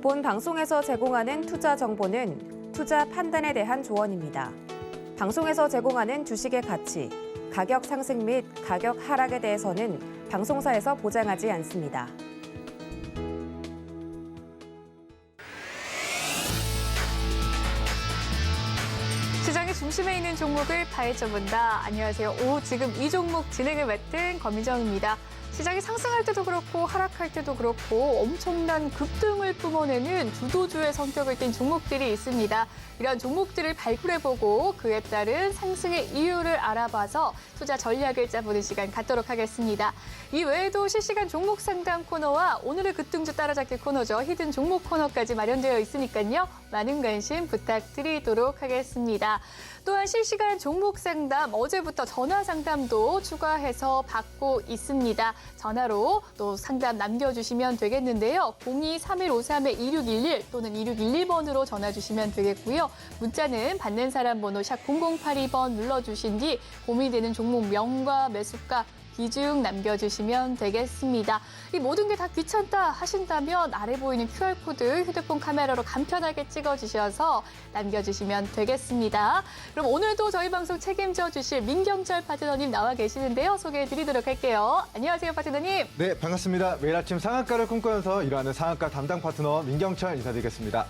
본 방송에서 제공하는 투자 정보는 투자 판단에 대한 조언입니다. 방송에서 제공하는 주식의 가치, 가격 상승 및 가격 하락에 대해서는 방송사에서 보장하지 않습니다. 시장의 중심에 있는 종목을 파헤쳐본다. 안녕하세요. 지금 이 종목 진행을 맡은 권민정입니다. 시장이 상승할 때도 그렇고 하락할 때도 그렇고 엄청난 급등을 뿜어내는 주도주의 성격을 띤 종목들이 있습니다. 이런 종목들을 발굴해보고 그에 따른 상승의 이유를 알아봐서 투자 전략을 짜보는 시간 갖도록 하겠습니다. 이 외에도 실시간 종목 상담 코너와 오늘의 급등주 따라잡기 코너죠. 히든 종목 코너까지 마련되어 있으니까요. 많은 관심 부탁드리도록 하겠습니다. 또한 실시간 종목 상담, 어제부터 전화 상담도 추가해서 받고 있습니다. 전화로 또 상담 남겨주시면 되겠는데요. 02-3153-2611 또는 2611번으로 전화 주시면 되겠고요. 문자는 받는 사람 번호 샵 0082번 눌러주신 뒤 고민되는 종목 명과 매수가 기중 남겨주시면 되겠습니다. 이 모든 게 다 귀찮다 하신다면 아래 보이는 QR코드 휴대폰 카메라로 간편하게 찍어주셔서 남겨주시면 되겠습니다. 그럼 오늘도 저희 방송 책임져 주실 민경철 파트너님 나와 계시는데요. 소개해드리도록 할게요. 안녕하세요, 파트너님. 네, 반갑습니다. 매일 아침 상한가를 꿈꾸면서 일하는 상한가 담당 파트너 민경철 인사드리겠습니다.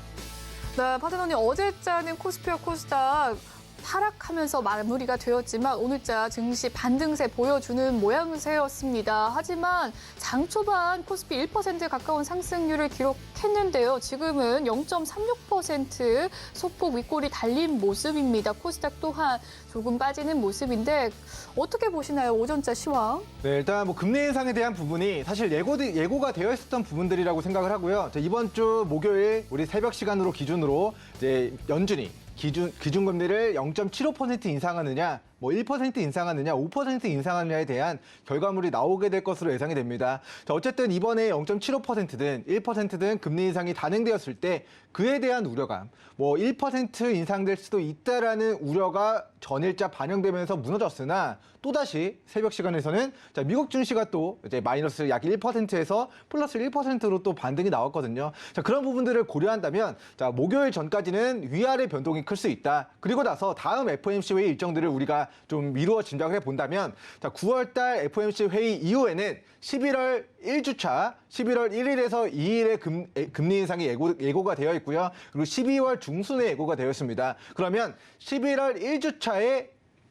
네, 파트너님 어제자는 코스피와 코스닥 하락하면서 마무리가 되었지만 오늘자 증시 반등세 보여주는 모양새였습니다. 하지만 장 초반 코스피 1% 가까운 상승률을 기록했는데요. 지금은 0.36% 소폭 윗골이 달린 모습입니다. 코스닥 또한 조금 빠지는 모습인데 어떻게 보시나요? 오전자 시황? 네, 일단 금리 인상에 대한 부분이 사실 예고가 되어 있었던 부분들이라고 생각을 하고요. 이번 주 목요일 우리 새벽 시간으로 기준으로 이제 연준이 기준금리를 0.75% 인상하느냐, 1% 인상하느냐, 5% 인상하느냐에 대한 결과물이 나오게 될 것으로 예상이 됩니다. 어쨌든 이번에 0.75%든 1%든 금리 인상이 단행되었을 때 그에 대한 우려감, 1% 인상될 수도 있다라는 우려가 전일자 반영되면서 무너졌으나 또다시 새벽 시간에서는 미국 증시가 또 이제 마이너스 약 1%에서 플러스 1%로 또 반등이 나왔거든요. 그런 부분들을 고려한다면 목요일 전까지는 위아래 변동이 클 수 있다. 그리고 나서 다음 FOMC 회의 일정들을 우리가 좀 미루어 짐작해 본다면 9월 달 FOMC 회의 이후에는 11월 1주차 11월 1일에서 2일에 금리 인상이 예고가 되어 있고요. 그리고 12월 중순에 예고가 되어 있습니다. 그러면 11월 1주차에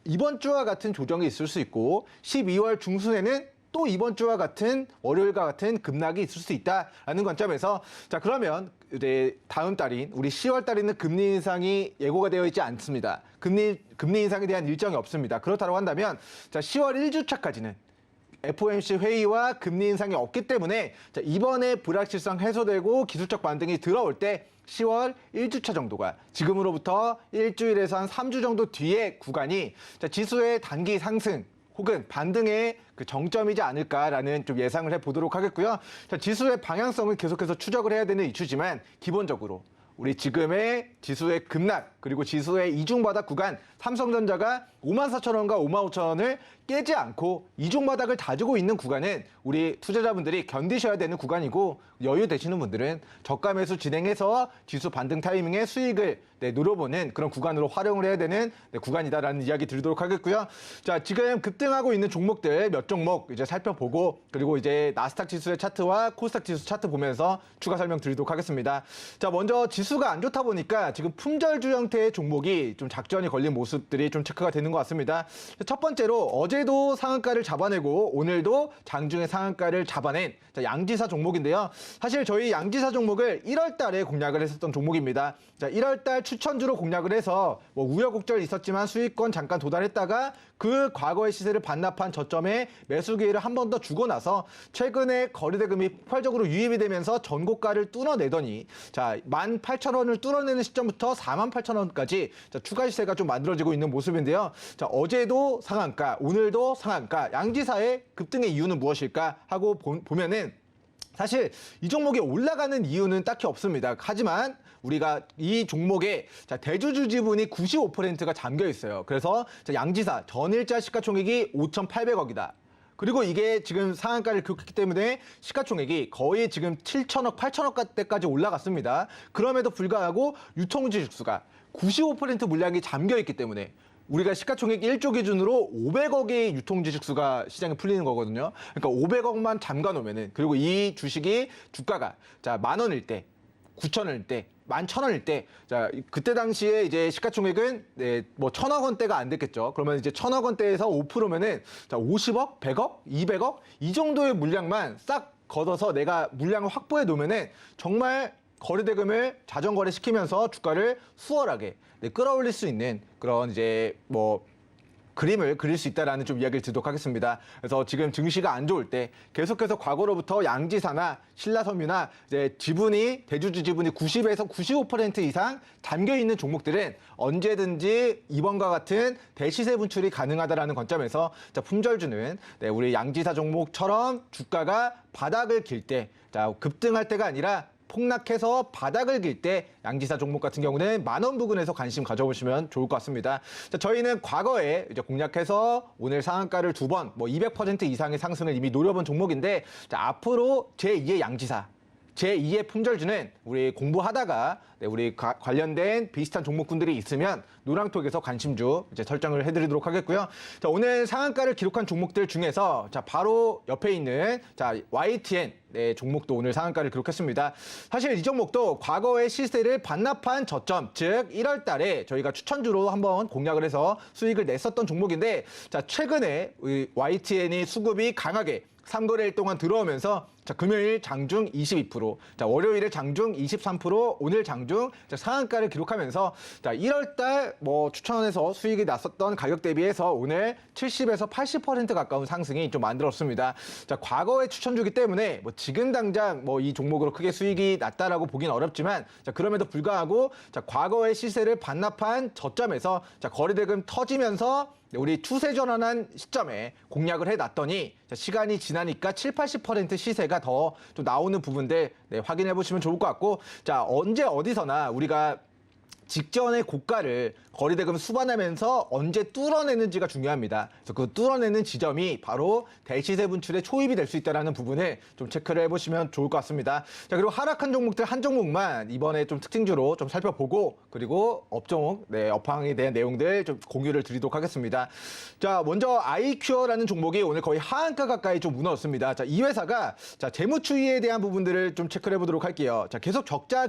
이번 주와 같은 조정이 있을 수 있고 12월 중순에는 또 이번 주와 같은 월요일과 같은 급락이 있을 수 있다라는 관점에서 그러면 이제 다음 달인 우리 10월 달에는 금리 인상이 예고가 되어 있지 않습니다. 금리 인상에 대한 일정이 없습니다. 그렇다고 한다면 10월 1주차까지는 FOMC 회의와 금리 인상이 없기 때문에 이번에 불확실성 해소되고 기술적 반등이 들어올 때 10월 1주차 정도가 지금으로부터 일주일에서 한 3주 정도 뒤의 구간이 지수의 단기 상승 혹은 반등의 그 정점이지 않을까라는 좀 예상을 해보도록 하겠고요. 지수의 방향성을 계속해서 추적을 해야 되는 이슈지만 기본적으로 우리 지금의 지수의 급락 그리고 지수의 이중바닥 구간 삼성전자가 54,000원과 55,000원을 깨지 않고 이중바닥을 다지고 있는 구간은 우리 투자자분들이 견디셔야 되는 구간이고 여유 되시는 분들은 저가 매수 진행해서 지수 반등 타이밍에 수익을 노려보는 그런 구간으로 활용을 해야 되는 구간이다라는 이야기 드리도록 하겠고요. 지금 급등하고 있는 종목들 몇 종목 이제 살펴보고 그리고 이제 나스닥 지수의 차트와 코스닥 지수 차트 보면서 추가 설명 드리도록 하겠습니다. 먼저 지수가 안 좋다 보니까 지금 품절주 형태의 종목이 좀 작전이 걸린 모습들이 좀 체크가 되는 것 같습니다. 첫 번째로 어제도 상한가를 잡아내고 오늘도 장중에 상한가를 잡아낸 양지사 종목인데요. 사실 저희 양지사 종목을 1월 달에 공략을 했었던 종목입니다. 1월 달 추천주로 공략을 해서 우여곡절 있었지만 수익권 잠깐 도달했다가 그 과거의 시세를 반납한 저점에 매수 기회를 한 번 더 주고 나서 최근에 거래대금이 폭발적으로 유입이 되면서 전고가를 뚫어내더니 18,000원을 뚫어내는 시점부터 48,000원까지 추가 시세가 좀 만들어지고 있는 모습인데요. 어제도 상한가, 오늘도 상한가, 양지사의 급등의 이유는 무엇일까 하고 보면은 사실 이 종목이 올라가는 이유는 딱히 없습니다. 하지만 우리가 이 종목에 대주주 지분이 95%가 잠겨 있어요. 그래서 양지사 전일자 시가총액이 5,800억이다. 그리고 이게 지금 상한가를 기록했기 때문에 시가총액이 거의 지금 7천억, 8천억대까지 올라갔습니다. 그럼에도 불구하고 유통지 주수가 95% 물량이 잠겨 있기 때문에 우리가 시가총액 1조 기준으로 500억의 유통지 주수가 시장에 풀리는 거거든요. 그러니까 500억만 잠가 놓으면은, 그리고 이 주식이 주가가 자, 10,000원일 때, 9,000원일 때, 11,000원일 때, 자, 그때 당시에 이제 시가총액은, 네, 뭐 1,000억 원대가 안 됐겠죠. 그러면 이제 1,000억 원대에서 5%면은, 자, 50억, 100억, 200억, 이 정도의 물량만 싹 걷어서 내가 물량을 확보해 놓으면은 정말 거래대금을 자전거래 시키면서 주가를 수월하게 네, 끌어올릴 수 있는 그런 이제 뭐 그림을 그릴 수 있다라는 좀 이야기를 드리도록 하겠습니다. 그래서 지금 증시가 안 좋을 때 계속해서 과거로부터 양지사나 신라섬유나 이제 지분이 대주주 지분이 90에서 95% 이상 담겨 있는 종목들은 언제든지 이번과 같은 대시세 분출이 가능하다라는 관점에서 자, 품절주는 네, 우리 양지사 종목처럼 주가가 바닥을 길 때, 자, 급등할 때가 아니라 폭락해서 바닥을 길 때 양지사 종목 같은 경우는 10,000원 부근에서 관심 가져보시면 좋을 것 같습니다. 자, 저희는 과거에 이제 공략해서 오늘 상한가를 2번, 뭐 200% 이상의 상승을 이미 노려본 종목인데, 자, 앞으로 제2의 양지사, 제2의 품절주는 우리 공부하다가 네, 우리 관련된 비슷한 종목군들이 있으면 노랑톡에서 관심주 이제 설정을 해드리도록 하겠고요. 자, 오늘 상한가를 기록한 종목들 중에서 자, 바로 옆에 있는 자, YTN 네, 종목도 오늘 상한가를 기록했습니다. 사실 이 종목도 과거의 시세를 반납한 저점, 즉 1월 달에 저희가 추천주로 한번 공략을 해서 수익을 냈었던 종목인데, 자, 최근에 YTN이 수급이 강하게 3거래일 동안 들어오면서 자, 금요일 장중 22%, 자, 월요일에 장중 23%, 오늘 장중 자, 상한가를 기록하면서 자, 1월달 뭐 추천해서 수익이 났었던 가격 대비해서 오늘 70에서 80% 가까운 상승이 좀 만들었습니다. 자, 과거의 추천주기 때문에 뭐 지금 당장 뭐 이 종목으로 크게 수익이 났다라고 보기는 어렵지만, 자, 그럼에도 불구하고 자, 과거의 시세를 반납한 저점에서 자, 거래대금 터지면서 우리 추세 전환한 시점에 공략을 해놨더니 자, 시간이 지나니까 7, 80% 시세가 더 좀 나오는 부분들 네, 확인해 보시면 좋을 것 같고, 자, 언제 어디서나 우리가 직전의 고가를 거래대금 수반하면서 언제 뚫어내는지가 중요합니다. 그래서 그 뚫어내는 지점이 바로 대시세 분출의 초입이 될 수 있다는 부분을 좀 체크를 해보시면 좋을 것 같습니다. 자, 그리고 하락한 종목들 한 종목만 이번에 좀 특징주로 좀 살펴보고, 그리고 업종목, 네, 업황에 대한 내용들 좀 공유를 드리도록 하겠습니다. 자, 먼저 아이큐어라는 종목이 오늘 거의 하한가 가까이 좀 무너졌습니다. 자, 이 회사가 자, 재무추이에 대한 부분들을 좀 체크를 해보도록 할게요. 자, 계속 적자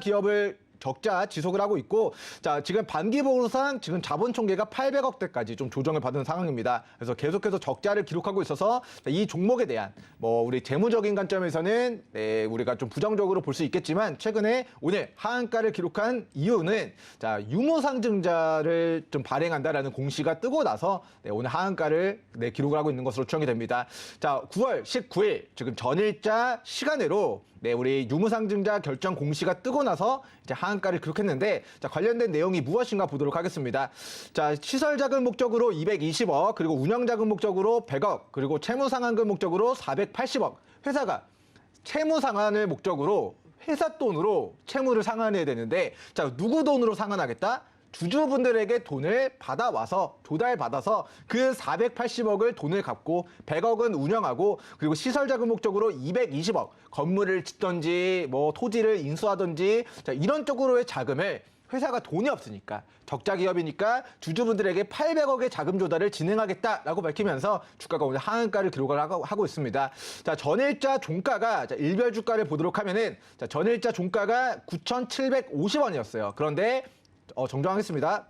지속을 하고 있고, 자, 지금 반기보상 지금 자본 총계가 800억대까지 좀 조정을 받은 상황입니다. 그래서 계속해서 적자를 기록하고 있어서 이 종목에 대한 뭐 우리 재무적인 관점에서는 네, 우리가 좀 부정적으로 볼 수 있겠지만, 최근에 오늘 하한가를 기록한 이유는 자, 유무상증자를 좀 발행한다라는 공시가 뜨고 나서 네, 오늘 하한가를 네, 기록을 하고 있는 것으로 추정이 됩니다. 자, 9월 19일 지금 전일자 시간으로 네, 우리 유무상증자 결정 공시가 뜨고 나서 이제 하한가를 기록했는데, 자, 관련된 내용이 무엇인가 보도록 하겠습니다. 자, 시설자금 목적으로 220억, 그리고 운영자금 목적으로 100억, 그리고 채무상환금 목적으로 480억. 회사가 채무상환을 목적으로 회사 돈으로 채무를 상환해야 되는데, 자, 누구 돈으로 상환하겠다? 주주분들에게 돈을 받아와서 조달받아서 그 480억을 돈을 갚고 100억은 운영하고, 그리고 시설자금 목적으로 220억 건물을 짓던지 뭐 토지를 인수하던지 자, 이런 쪽으로의 자금을 회사가 돈이 없으니까 적자 기업이니까 주주분들에게 800억의 자금 조달을 진행하겠다라고 밝히면서 주가가 오늘 하한가를 기록을 하고 있습니다. 자, 전일자 종가가 자, 일별 주가를 보도록 하면은 자, 전일자 종가가 9,750원이었어요. 그런데 정정하겠습니다.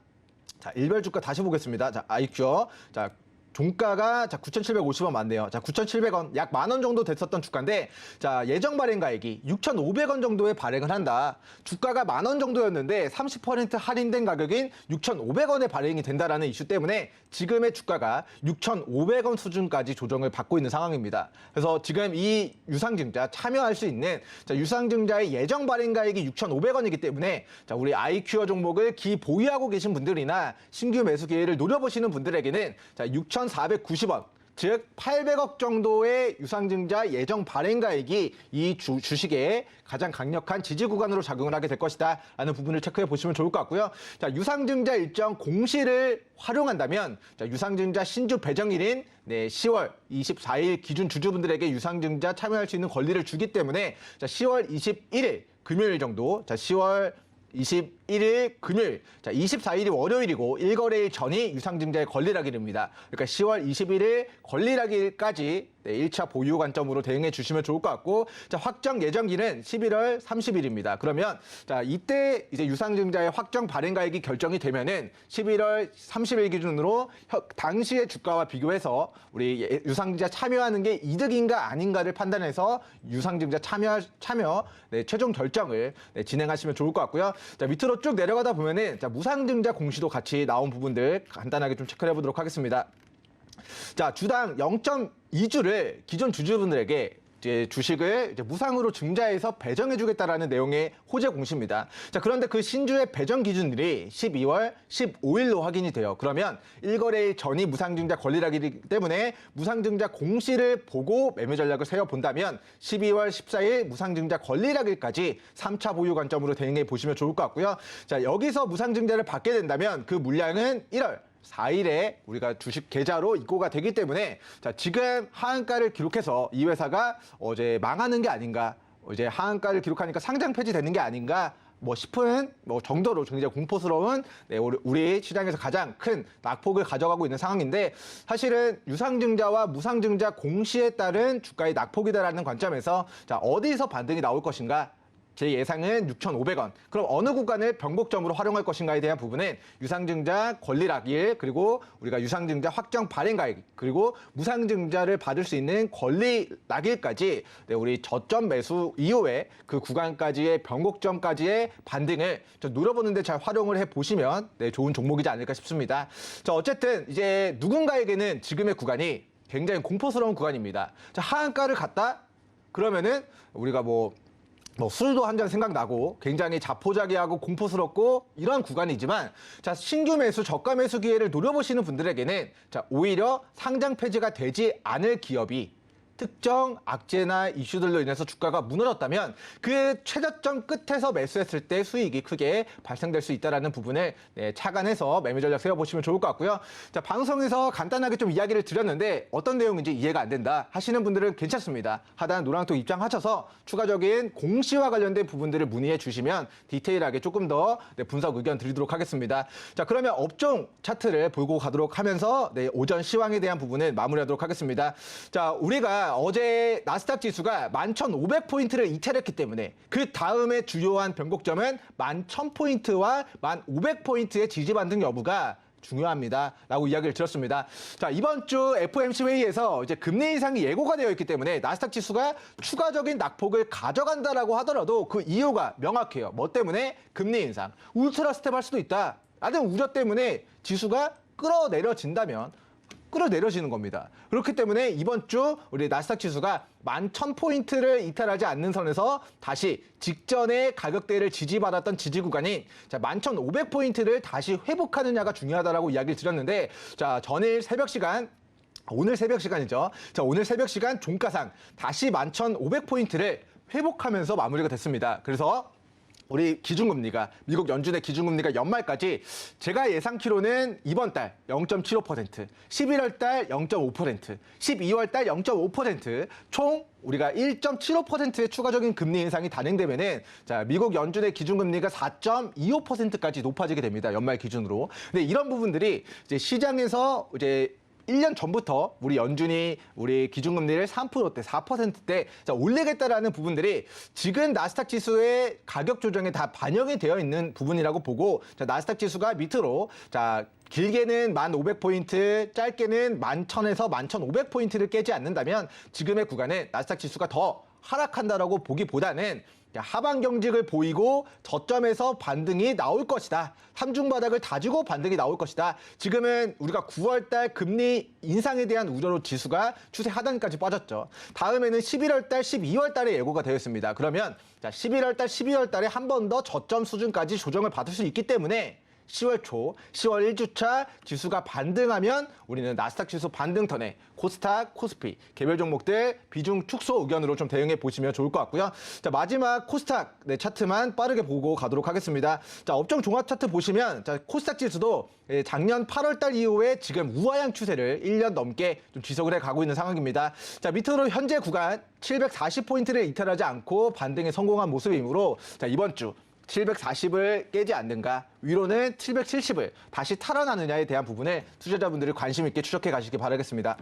자, 일별 주가 다시 보겠습니다. 자, 아이큐어. 자, 종가가 자 9,750원 맞네요. 자, 9,700원, 약 10,000원 정도 됐었던 주가인데, 자, 예정 발행 가액이 6,500원 정도에 발행을 한다. 주가가 10,000원 정도였는데 30% 할인된 가격인 6,500원에 발행이 된다라는 이슈 때문에 지금의 주가가 6,500원 수준까지 조정을 받고 있는 상황입니다. 그래서 지금 이 유상증자 참여할 수 있는 자, 유상증자의 예정 발행 가액이 6,500원이기 때문에 자, 우리 아이큐어 종목을 기보유하고 계신 분들이나 신규 매수 기회를 노려보시는 분들에게는 자, 6,490원 즉 800억 정도의 유상증자 예정 발행가액이 이 주식의 가장 강력한 지지 구간으로 작용을 하게 될 것이다 라는 부분을 체크해 보시면 좋을 것 같고요. 자, 유상증자 일정 공시를 활용한다면 자, 유상증자 신주 배정일인 10월 24일 기준 주주분들에게 유상증자 참여할 수 있는 권리를 주기 때문에 자, 10월 21일 금요일 정도, 자, 10월 21일 금요일, 자, 24일이 월요일이고 1거래일 전이 유상증자의 권리락일입니다. 그러니까 10월 21일 권리락일까지 1차 보유 관점으로 대응해 주시면 좋을 것 같고, 자, 확정 예정일은 11월 30일입니다. 그러면 자, 이때 이제 유상증자의 확정 발행가액이 결정이 되면은 11월 30일 기준으로 당시의 주가와 비교해서 우리 유상증자 참여하는 게 이득인가 아닌가를 판단해서 유상증자 참여 최종 결정을 진행하시면 좋을 것 같고요. 자, 밑으로 쭉 내려가다 보면은 자, 무상증자 공시도 같이 나온 부분들 간단하게 좀 체크를 해보도록 하겠습니다. 자, 주당 0.2주를 기존 주주분들에게 이제 주식을 이제 무상으로 증자해서 배정해주겠다라는 내용의 호재 공시입니다. 자, 그런데 그 신주의 배정 기준일이 12월 15일로 확인이 돼요. 그러면 1거래일 전이 무상증자 권리락이기 때문에 무상증자 공시를 보고 매매 전략을 세워본다면 12월 14일 무상증자 권리락일까지 3차 보유 관점으로 대응해 보시면 좋을 것 같고요. 자, 여기서 무상증자를 받게 된다면 그 물량은 1월 4일에 우리가 주식 계좌로 입고가 되기 때문에 자, 지금 하한가를 기록해서 이 회사가 어제 망하는 게 아닌가, 이제 하한가를 기록하니까 상장 폐지되는 게 아닌가 싶은 정도로 굉장히 공포스러운 우리 시장에서 가장 큰 낙폭을 가져가고 있는 상황인데, 사실은 유상증자와 무상증자 공시에 따른 주가의 낙폭이다라는 관점에서 자, 어디서 반등이 나올 것인가, 제 예상은 6,500원. 그럼 어느 구간을 변곡점으로 활용할 것인가에 대한 부분은 유상증자 권리락일, 그리고 우리가 유상증자 확정 발행가액, 그리고 무상증자를 받을 수 있는 권리락일까지 우리 저점 매수 이후에 그 구간까지의 변곡점까지의 반등을 좀 노려보는데 잘 활용을 해보시면 좋은 종목이지 않을까 싶습니다. 자, 어쨌든 이제 누군가에게는 지금의 구간이 굉장히 공포스러운 구간입니다. 자, 하한가를 갔다? 그러면은 우리가 술도 한 잔 생각나고 굉장히 자포자기하고 공포스럽고 이런 구간이지만, 자, 신규 매수, 저가 매수 기회를 노려보시는 분들에게는 자, 오히려 상장 폐지가 되지 않을 기업이 특정 악재나 이슈들로 인해서 주가가 무너졌다면 그 최저점 끝에서 매수했을 때 수익이 크게 발생될 수 있다는 부분을 착안해서 매매 전략 세워보시면 좋을 것 같고요. 자, 방송에서 간단하게 좀 이야기를 드렸는데 어떤 내용인지 이해가 안 된다 하시는 분들은 괜찮습니다. 하단 노랑톡 입장하셔서 추가적인 공시와 관련된 부분들을 문의해 주시면 디테일하게 조금 더 분석 의견 드리도록 하겠습니다. 자, 그러면 업종 차트를 보고 가도록 하면서 오전 시황에 대한 부분은 마무리하도록 하겠습니다. 자, 우리가 어제 나스닥 지수가 11,500포인트를 이탈했기 때문에 그 다음에 주요한 변곡점은 11,000포인트와 1,500포인트의 지지 반등 여부가 중요합니다 라고 이야기를 드렸습니다. 자, 이번 주 FOMC 회의에서 이제 금리 인상이 예고가 되어 있기 때문에 나스닥 지수가 추가적인 낙폭을 가져간다라고 하더라도 그 이유가 명확해요. 뭐 때문에? 금리 인상, 울트라 스텝 할 수도 있다 라는 우려 때문에 지수가 끌어내려지는 겁니다. 그렇기 때문에 이번 주 우리 나스닥 지수가 11,000포인트를 이탈하지 않는 선에서 다시 직전에 가격대를 지지받았던 지지 구간인 11,500포인트를 다시 회복하느냐가 중요하다라고 이야기를 드렸는데, 자, 오늘 새벽 시간이죠. 자, 오늘 새벽 시간 종가상 다시 11,500포인트를 회복하면서 마무리가 됐습니다. 그래서 우리 기준금리가, 미국 연준의 기준금리가 연말까지 제가 예상키로는 이번 달 0.75%, 11월 달 0.5%, 12월 달 0.5%, 총 우리가 1.75%의 추가적인 금리 인상이 단행되면은 자, 미국 연준의 기준금리가 4.25%까지 높아지게 됩니다. 연말 기준으로. 근데 이런 부분들이 이제 시장에서 이제 1년 전부터 우리 연준이 우리 기준금리를 3%대, 4%대 올리겠다라는 부분들이 지금 나스닥 지수의 가격 조정에 다 반영이 되어 있는 부분이라고 보고, 자, 나스닥 지수가 밑으로 자, 길게는 1,500포인트, 짧게는 11,000에서 11,500포인트를 깨지 않는다면 지금의 구간에 나스닥 지수가 더 하락한다라고 보기보다는 하방 경직을 보이고 저점에서 반등이 나올 것이다. 삼중 바닥을 다지고 반등이 나올 것이다. 지금은 우리가 9월 달 금리 인상에 대한 우려로 지수가 추세 하단까지 빠졌죠. 다음에는 11월 달, 12월 달에 예고가 되어 있습니다. 그러면 자, 11월 달, 12월 달에 한 번 더 저점 수준까지 조정을 받을 수 있기 때문에 10월 초, 10월 1주차 지수가 반등하면 우리는 나스닥 지수 반등턴에 코스닥, 코스피, 개별 종목들 비중 축소 의견으로 좀 대응해 보시면 좋을 것 같고요. 자, 마지막 코스닥 차트만 빠르게 보고 가도록 하겠습니다. 자, 업종 종합 차트 보시면 자, 코스닥 지수도 작년 8월 달 이후에 지금 우하향 추세를 1년 넘게 좀 지속을 해 가고 있는 상황입니다. 자, 밑으로 현재 구간 740포인트를 이탈하지 않고 반등에 성공한 모습이므로 자, 이번 주 740을 깨지 않는가, 위로는 770을 다시 탈환하느냐에 대한 부분에 투자자분들이 관심 있게 추적해 가시기 바라겠습니다.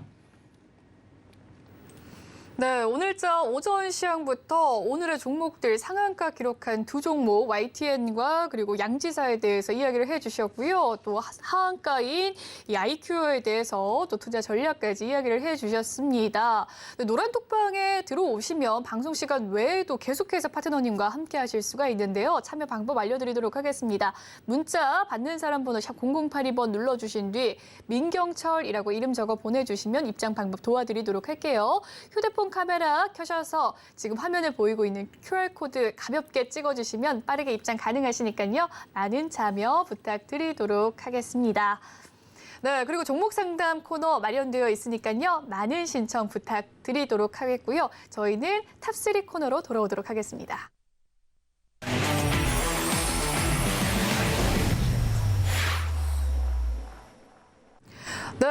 네, 오늘자 오전 시황부터 오늘의 종목들 상한가 기록한 두 종목 YTN과 그리고 양지사에 대해서 이야기를 해주셨고요. 또 하한가인 이 IQ에 대해서 또 투자 전략까지 이야기를 해주셨습니다. 노란톡방에 들어오시면 방송 시간 외에도 계속해서 파트너님과 함께 하실 수가 있는데요. 참여 방법 알려드리도록 하겠습니다. 문자 받는 사람 번호 샵 0082번 눌러주신 뒤 민경철이라고 이름 적어 보내주시면 입장 방법 도와드리도록 할게요. 휴대폰 카메라 켜셔서 지금 화면에 보이고 있는 QR코드 가볍게 찍어주시면 빠르게 입장 가능하시니까요. 많은 참여 부탁드리도록 하겠습니다. 네, 그리고 종목 상담 코너 마련되어 있으니까요. 많은 신청 부탁드리도록 하겠고요. 저희는 탑3 코너로 돌아오도록 하겠습니다. 네,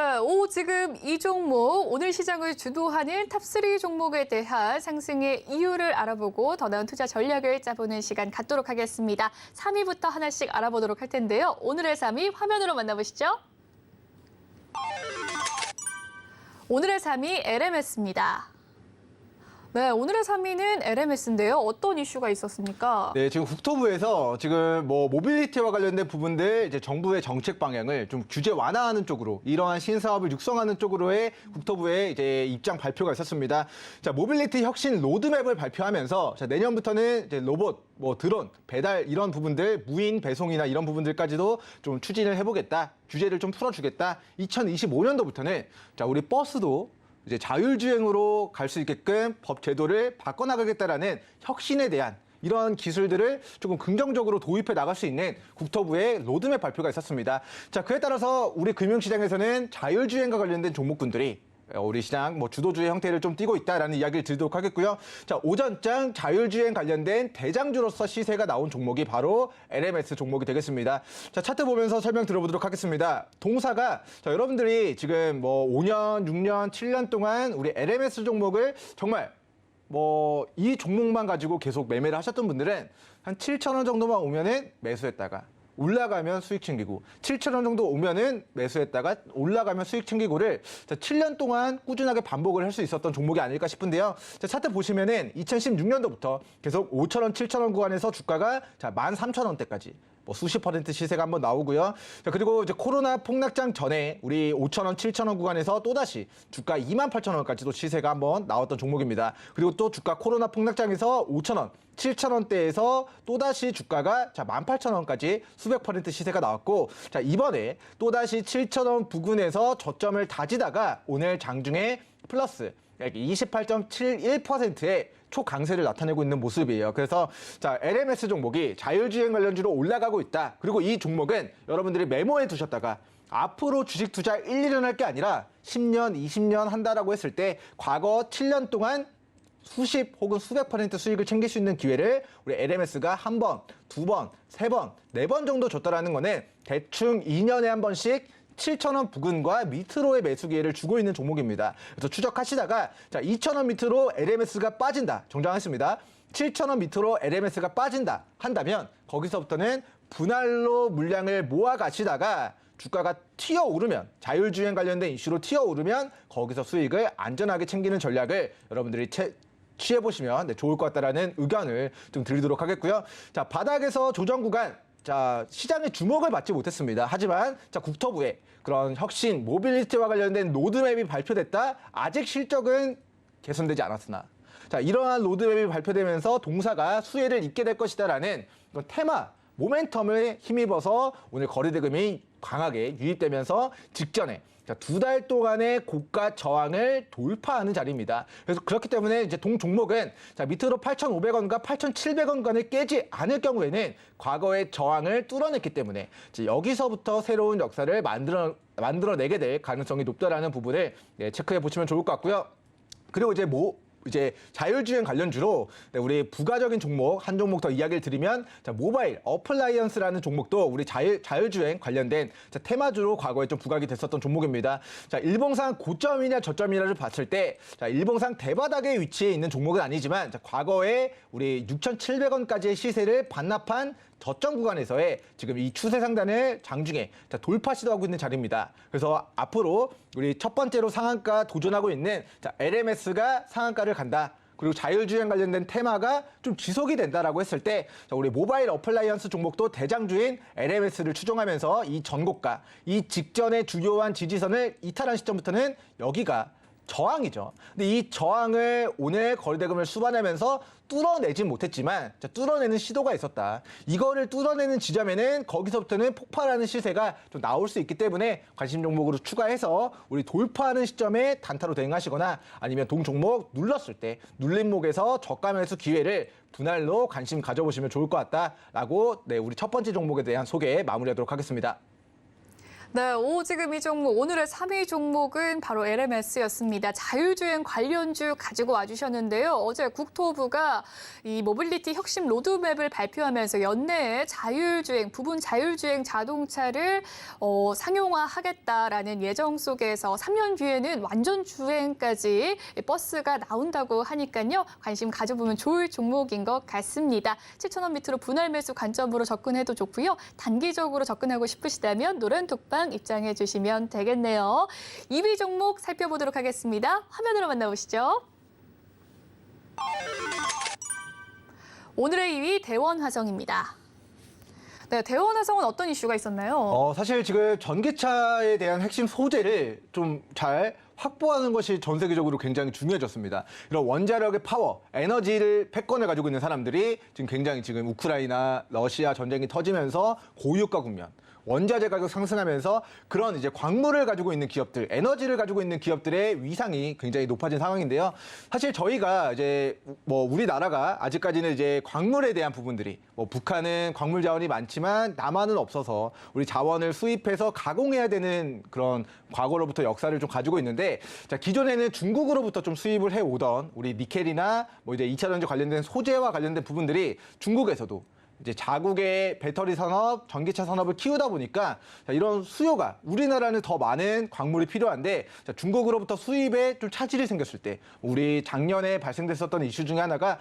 지금 이 종목, 오늘 시장을 주도하는 탑3 종목에 대한 상승의 이유를 알아보고 더 나은 투자 전략을 짜보는 시간 갖도록 하겠습니다. 3위부터 하나씩 알아보도록 할 텐데요. 오늘의 3위 화면으로 만나보시죠. 오늘의 3위 LMS입니다. 네, 오늘의 3위는 LMS인데요. 어떤 이슈가 있었습니까? 네, 지금 국토부에서 지금 뭐 모빌리티와 관련된 부분들 이제 정부의 정책 방향을 좀 규제 완화하는 쪽으로 이러한 신사업을 육성하는 쪽으로의 국토부의 이제 입장 발표가 있었습니다. 자, 모빌리티 혁신 로드맵을 발표하면서 자, 내년부터는 이제 로봇, 뭐 드론, 배달 이런 부분들, 무인 배송이나 이런 부분들까지도 좀 추진을 해보겠다. 규제를 좀 풀어주겠다. 2025년도부터는 자, 우리 버스도 이제 자율주행으로 갈 수 있게끔 법 제도를 바꿔나가겠다라는 혁신에 대한 이런 기술들을 조금 긍정적으로 도입해 나갈 수 있는 국토부의 로드맵 발표가 있었습니다. 자, 그에 따라서 우리 금융시장에서는 자율주행과 관련된 종목군들이 우리 시장 뭐 주도주의 형태를 좀 띠고 있다라는 이야기를 드리도록 하겠고요. 자, 오전장 자율주행 관련된 대장주로서 시세가 나온 종목이 바로 LMS 종목이 되겠습니다. 자, 차트 보면서 설명 들어보도록 하겠습니다. 동사가 자, 여러분들이 지금 뭐 5년, 6년, 7년 동안 우리 LMS 종목을 정말 뭐 이 종목만 가지고 계속 매매를 하셨던 분들은 한 7,000원 정도만 오면은 매수했다가 올라가면 수익 챙기고 7,000원 정도 오면은 매수했다가 올라가면 수익 챙기고를 자, 7년 동안 꾸준하게 반복을 할 수 있었던 종목이 아닐까 싶은데요. 자, 차트 보시면은 2016년도부터 계속 5,000원, 7,000원 구간에서 주가가 자, 13,000원대까지 뭐 수십 퍼센트 시세가 한번 나오고요. 자, 그리고 이제 코로나 폭락장 전에 우리 5,000원, 7,000원 구간에서 또다시 주가 28,000원까지도 시세가 한번 나왔던 종목입니다. 그리고 또 주가 코로나 폭락장에서 5,000원, 7,000원대에서 또다시 주가가 자 18,000원까지 수백 퍼센트 시세가 나왔고 자 이번에 또다시 7,000원 부근에서 저점을 다지다가 오늘 장중에 플러스 28.71%의 초강세를 나타내고 있는 모습이에요. 그래서 자 LMS 종목이 자율주행 관련주로 올라가고 있다. 그리고 이 종목은 여러분들이 메모해 두셨다가 앞으로 주식 투자 1, 2년 할 게 아니라 10년, 20년 한다라고 했을 때 과거 7년 동안 수십 혹은 수백 퍼센트 수익을 챙길 수 있는 기회를 우리 LMS가 한 번, 두 번, 세 번, 네 번 정도 줬다라는 거는 대충 2년에 한 번씩 7,000원 부근과 밑으로의 매수 기회를 주고 있는 종목입니다. 그래서 추적하시다가 자 2,000원 밑으로 LMS가 빠진다. 정정하겠습니다. 7,000원 밑으로 LMS가 빠진다 한다면 거기서부터는 분할로 물량을 모아 가시다가 주가가 튀어오르면 자율주행 관련된 이슈로 튀어오르면 거기서 수익을 안전하게 챙기는 전략을 여러분들이 취해보시면 네, 좋을 것 같다라는 의견을 좀 드리도록 하겠고요. 자, 바닥에서 조정 구간, 자, 시장의 주목을 받지 못했습니다. 하지만 자, 국토부의 그런 혁신, 모빌리티와 관련된 로드맵이 발표됐다. 아직 실적은 개선되지 않았으나 자, 이러한 로드맵이 발표되면서 동사가 수혜를 입게 될 것이다라는 테마, 모멘텀을 힘입어서 오늘 거래대금이 강하게 유입되면서 직전에 2달 동안의 고가 저항을 돌파하는 자리입니다. 그래서 그렇기 때문에 이제 동 종목은 밑으로 8,500원과 8,700원간을 깨지 않을 경우에는 과거의 저항을 뚫어냈기 때문에 이제 여기서부터 새로운 역사를 만들어내게 될 가능성이 높다라는 부분을 체크해 보시면 좋을 것 같고요. 그리고 이제 자율주행 관련주로 우리 부가적인 종목 한 종목 더 이야기를 드리면 모바일 어플라이언스라는 종목도 우리 자율주행 관련된 테마주로 과거에 좀 부각이 됐었던 종목입니다. 일봉상 고점이냐 저점이냐를 봤을 때 일봉상 대바닥에 위치해 있는 종목은 아니지만 과거에 우리 6,700원까지의 시세를 반납한 저점 구간에서의 지금 이 추세 상단을 장중에 돌파 시도하고 있는 자리입니다. 그래서 앞으로 우리 첫 번째로 상한가 도전하고 있는 LMS가 상한가를 간다. 그리고 자율주행 관련된 테마가 좀 지속이 된다라고 했을 때 우리 모바일 어플라이언스 종목도 대장주인 LMS를 추종하면서 이 전고가, 이 직전의 주요한 지지선을 이탈한 시점부터는 여기가 저항이죠. 근데 이 저항을 오늘 거래대금을 수반하면서 뚫어내진 못했지만 뚫어내는 시도가 있었다. 이거를 뚫어내는 지점에는 거기서부터는 폭발하는 시세가 좀 나올 수 있기 때문에 관심 종목으로 추가해서 우리 돌파하는 시점에 단타로 대응하시거나 아니면 동 종목 눌렀을 때 눌림목에서 저가 매수 기회를 분할로 관심 가져보시면 좋을 것 같다라고 우리 첫 번째 종목에 대한 소개 마무리하도록 하겠습니다. 네, 지금 이 종목, 오늘의 3위 종목은 바로 LMS였습니다. 자율주행 관련주 가지고 와주셨는데요. 어제 국토부가 이 모빌리티 혁신 로드맵을 발표하면서 연내에 부분 자율주행 자동차를 상용화하겠다라는 예정 속에서 3년 뒤에는 완전 주행까지 버스가 나온다고 하니까요. 관심 가져보면 좋을 종목인 것 같습니다. 7,000원 밑으로 분할 매수 관점으로 접근해도 좋고요. 단기적으로 접근하고 싶으시다면 노란톡방 입장해 주시면 되겠네요. 2위 종목 살펴보도록 하겠습니다. 화면으로 만나보시죠. 오늘의 2위 대원화성입니다. 네, 대원화성은 어떤 이슈가 있었나요? 사실 지금 전기차에 대한 핵심 소재를 좀 잘 확보하는 것이 전 세계적으로 굉장히 중요해졌습니다. 이런 원자력의 파워, 에너지를 패권을 가지고 있는 사람들이 지금 우크라이나, 러시아 전쟁이 터지면서 고유가 국면, 원자재 가격 상승하면서 그런 이제 광물을 가지고 있는 기업들, 에너지를 가지고 있는 기업들의 위상이 굉장히 높아진 상황인데요. 사실 저희가 이제 우리나라가 아직까지는 이제 광물에 대한 부분들이 북한은 광물 자원이 많지만 남한은 없어서 우리 자원을 수입해서 가공해야 되는 그런 과거로부터 역사를 좀 가지고 있는데 기존에는 중국으로부터 좀 수입을 해오던 우리 니켈이나 이제 2차 전지 관련된 소재와 관련된 부분들이 중국에서도 이제 자국의 배터리 산업, 전기차 산업을 키우다 보니까 이런 수요가 우리나라는 더 많은 광물이 필요한데 중국으로부터 수입에 좀 차질이 생겼을 때 우리 작년에 발생됐었던 이슈 중에 하나가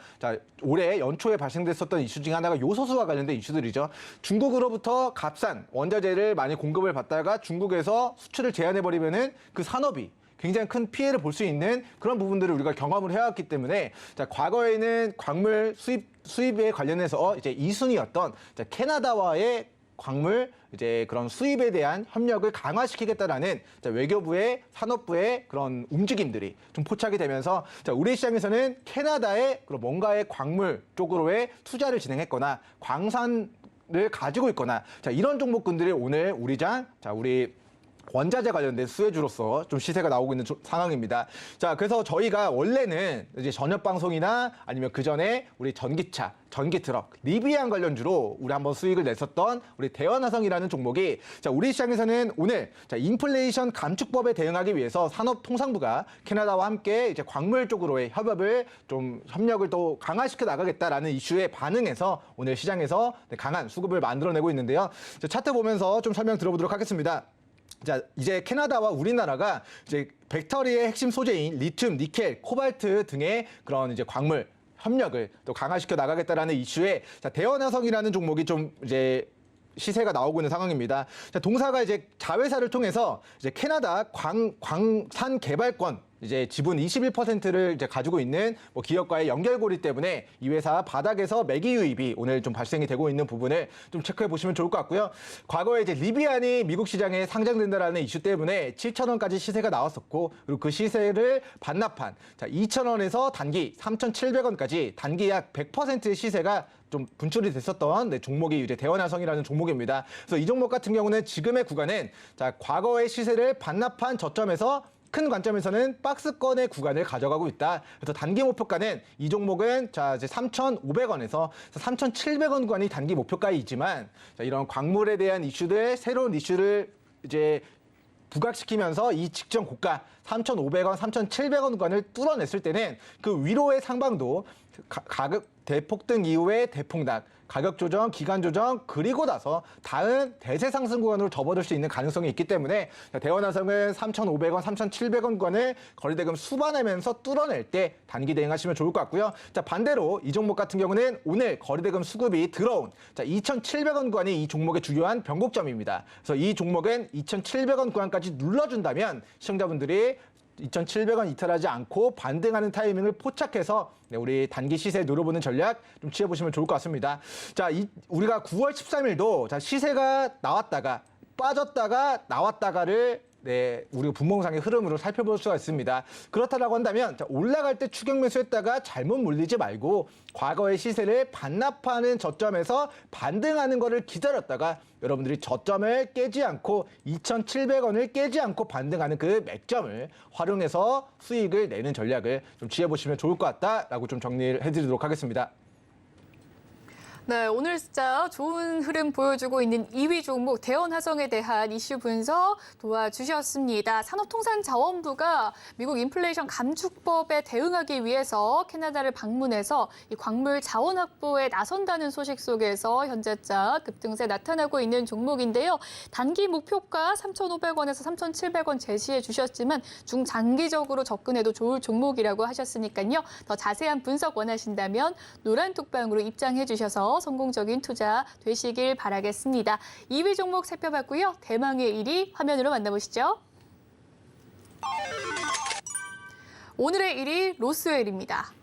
올해 연초에 발생됐었던 이슈 중에 하나가 요소수와 관련된 이슈들이죠. 중국으로부터 값싼 원자재를 많이 공급을 받다가 중국에서 수출을 제한해버리면은 그 산업이 굉장히 큰 피해를 볼 수 있는 그런 부분들을 우리가 경험을 해왔기 때문에 과거에는 광물 수입에 관련해서 이제 2순위였던 캐나다와의 광물 이제 그런 수입에 대한 협력을 강화시키겠다라는 외교부의 산업부의 그런 움직임들이 좀 포착이 되면서 우리 시장에서는 캐나다의 그런 뭔가의 광물 쪽으로의 투자를 진행했거나 광산을 가지고 있거나 이런 종목군들이 오늘 우리 원자재 관련된 수혜주로서 좀 시세가 나오고 있는 상황입니다. 그래서 저희가 원래는 이제 저녁 방송이나 아니면 그 전에 우리 전기차, 전기트럭, 리비안 관련주로 우리 한번 수익을 냈었던 우리 대원화성이라는 종목이 우리 시장에서는 오늘 인플레이션 감축법에 대응하기 위해서 산업통상부가 캐나다와 함께 이제 광물 쪽으로의 협력을 또 강화시켜 나가겠다라는 이슈에 반응해서 오늘 시장에서 강한 수급을 만들어내고 있는데요. 차트 보면서 좀 설명 들어보도록 하겠습니다. 이제 캐나다와 우리나라가 이제 배터리의 핵심 소재인 리튬, 니켈, 코발트 등의 그런 이제 광물 협력을 또 강화시켜 나가겠다라는 이슈에 대원화성이라는 종목이 좀 이제 시세가 나오고 있는 상황입니다. 동사가 이제 자회사를 통해서 이제 캐나다 광산 개발권 이제 지분 21%를 이제 가지고 있는 뭐 기업과의 연결고리 때문에 이 회사 바닥에서 매기 유입이 오늘 좀 발생이 되고 있는 부분을 좀 체크해 보시면 좋을 것 같고요. 과거에 이제 리비안이 미국 시장에 상장된다라는 이슈 때문에 7,000원까지 시세가 나왔었고, 그리고 그 시세를 반납한 2,000원에서 단기 3,700원까지 단기 약 100%의 시세가 좀 분출이 됐었던 종목이 이제 대원화성이라는 종목입니다. 그래서 이 종목 같은 경우는 지금의 구간은 과거의 시세를 반납한 저점에서 큰 관점에서는 박스권의 구간을 가져가고 있다. 그래서 단기 목표가는 이 종목은 이제 3,500원에서 3,700원 구간이 단기 목표가이지만 이런 광물에 대한 이슈들, 새로운 이슈를 이제 부각시키면서 이 직전 고가 3,500원, 3,700원 구간을 뚫어냈을 때는 그 위로의 상방도 가격 대폭등 이후에 대폭락, 가격 조정, 기간 조정, 그리고 나서 다음 대세 상승 구간으로 접어들 수 있는 가능성이 있기 때문에 대원화성은 3,500원, 3,700원 구간을 거래대금 수반하면서 뚫어낼 때 단기 대응하시면 좋을 것 같고요. 자, 반대로 이 종목 같은 경우는 오늘 거래대금 수급이 들어온 2,700원 구간이 이 종목의 주요한 변곡점입니다. 그래서 이 종목은 2,700원 구간까지 눌러준다면 시청자분들이 2,700원 이탈하지 않고 반등하는 타이밍을 포착해서 우리 단기 시세 노려보는 전략 좀 취해보시면 좋을 것 같습니다. 자, 우리가 9월 13일도 시세가 나왔다가 빠졌다가 나왔다가를 우리가 분봉상의 흐름으로 살펴볼 수가 있습니다. 그렇다라고 한다면 올라갈 때 추격 매수했다가 잘못 물리지 말고 과거의 시세를 반납하는 저점에서 반등하는 거를 기다렸다가 여러분들이 저점을 깨지 않고 2,700원을 깨지 않고 반등하는 그 맥점을 활용해서 수익을 내는 전략을 좀 취해보시면 좋을 것 같다라고 좀 정리를 해드리도록 하겠습니다. 네, 오늘 진짜 좋은 흐름 보여주고 있는 2위 종목 대원화성에 대한 이슈 분석 도와주셨습니다. 산업통상자원부가 미국 인플레이션 감축법에 대응하기 위해서 캐나다를 방문해서 이 광물 자원 확보에 나선다는 소식 속에서 현재자 급등세 나타나고 있는 종목인데요. 단기 목표가 3,500원에서 3,700원 제시해 주셨지만 중장기적으로 접근해도 좋을 종목이라고 하셨으니까요. 더 자세한 분석 원하신다면 노란 톡방으로 입장해 주셔서 성공적인 투자 되시길 바라겠습니다. 2위 종목 살펴봤고요. 대망의 1위 화면으로 만나보시죠. 오늘의 1위 로스웰입니다.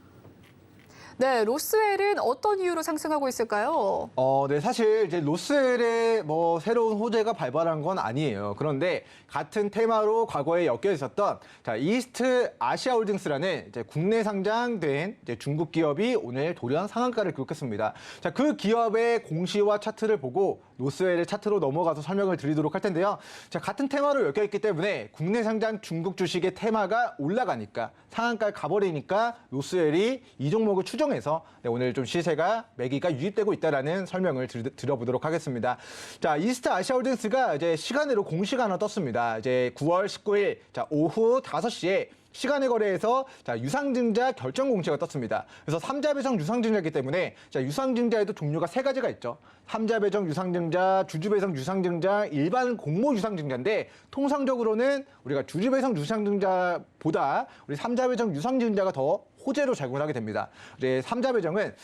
네, 로스웰은 어떤 이유로 상승하고 있을까요? 네, 사실 이제 로스웰의 새로운 호재가 발발한 건 아니에요. 그런데 같은 테마로 과거에 엮여 있었던 이스트 아시아홀딩스라는 이제 국내 상장된 이제 중국 기업이 오늘 돌연 상한가를 기록했습니다. 자, 그 기업의 공시와 차트를 보고 로스웰의 차트로 넘어가서 설명을 드리도록 할 텐데요. 자, 같은 테마로 엮여 있기 때문에 국내 상장 중국 주식의 테마가 올라가니까 상한가를 가버리니까 로스웰이 이 종목을 추정해서 오늘 좀 시세가 매기가 유입되고 있다라는 설명을 드려보도록 하겠습니다. 자, 이스트 아시아홀딩스가 이제 시간으로 공시가 하나 떴습니다. 이제 9월 19일 오후 5시에 시간의 거래에서 유상증자 결정 공시가 떴습니다. 그래서 삼자배정 유상증자이기 때문에 유상증자에도 종류가 3가지가 있죠. 삼자배정 유상증자, 주주배정 유상증자, 일반 공모 유상증자인데 통상적으로는 우리가 주주배정 유상증자보다 우리 삼자배정 유상증자가 더 호재로 작용을 하게 됩니다. 이제 삼자배정은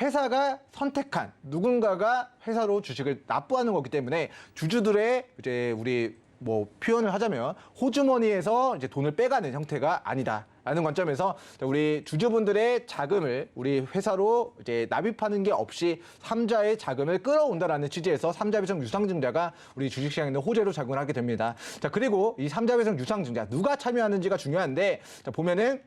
회사가 선택한 누군가가 회사로 주식을 납부하는 거기 때문에 주주들의 이제 우리 표현을 하자면 호주머니에서 이제 돈을 빼가는 형태가 아니다라는 관점에서 우리 주주분들의 자금을 우리 회사로 이제 납입하는 게 없이 삼자의 자금을 끌어온다라는 취지에서 삼자배정 유상증자가 우리 주식시장에 있는 호재로 작용을 하게 됩니다. 자, 그리고 이 삼자배정 유상증자 누가 참여하는지가 중요한데 보면은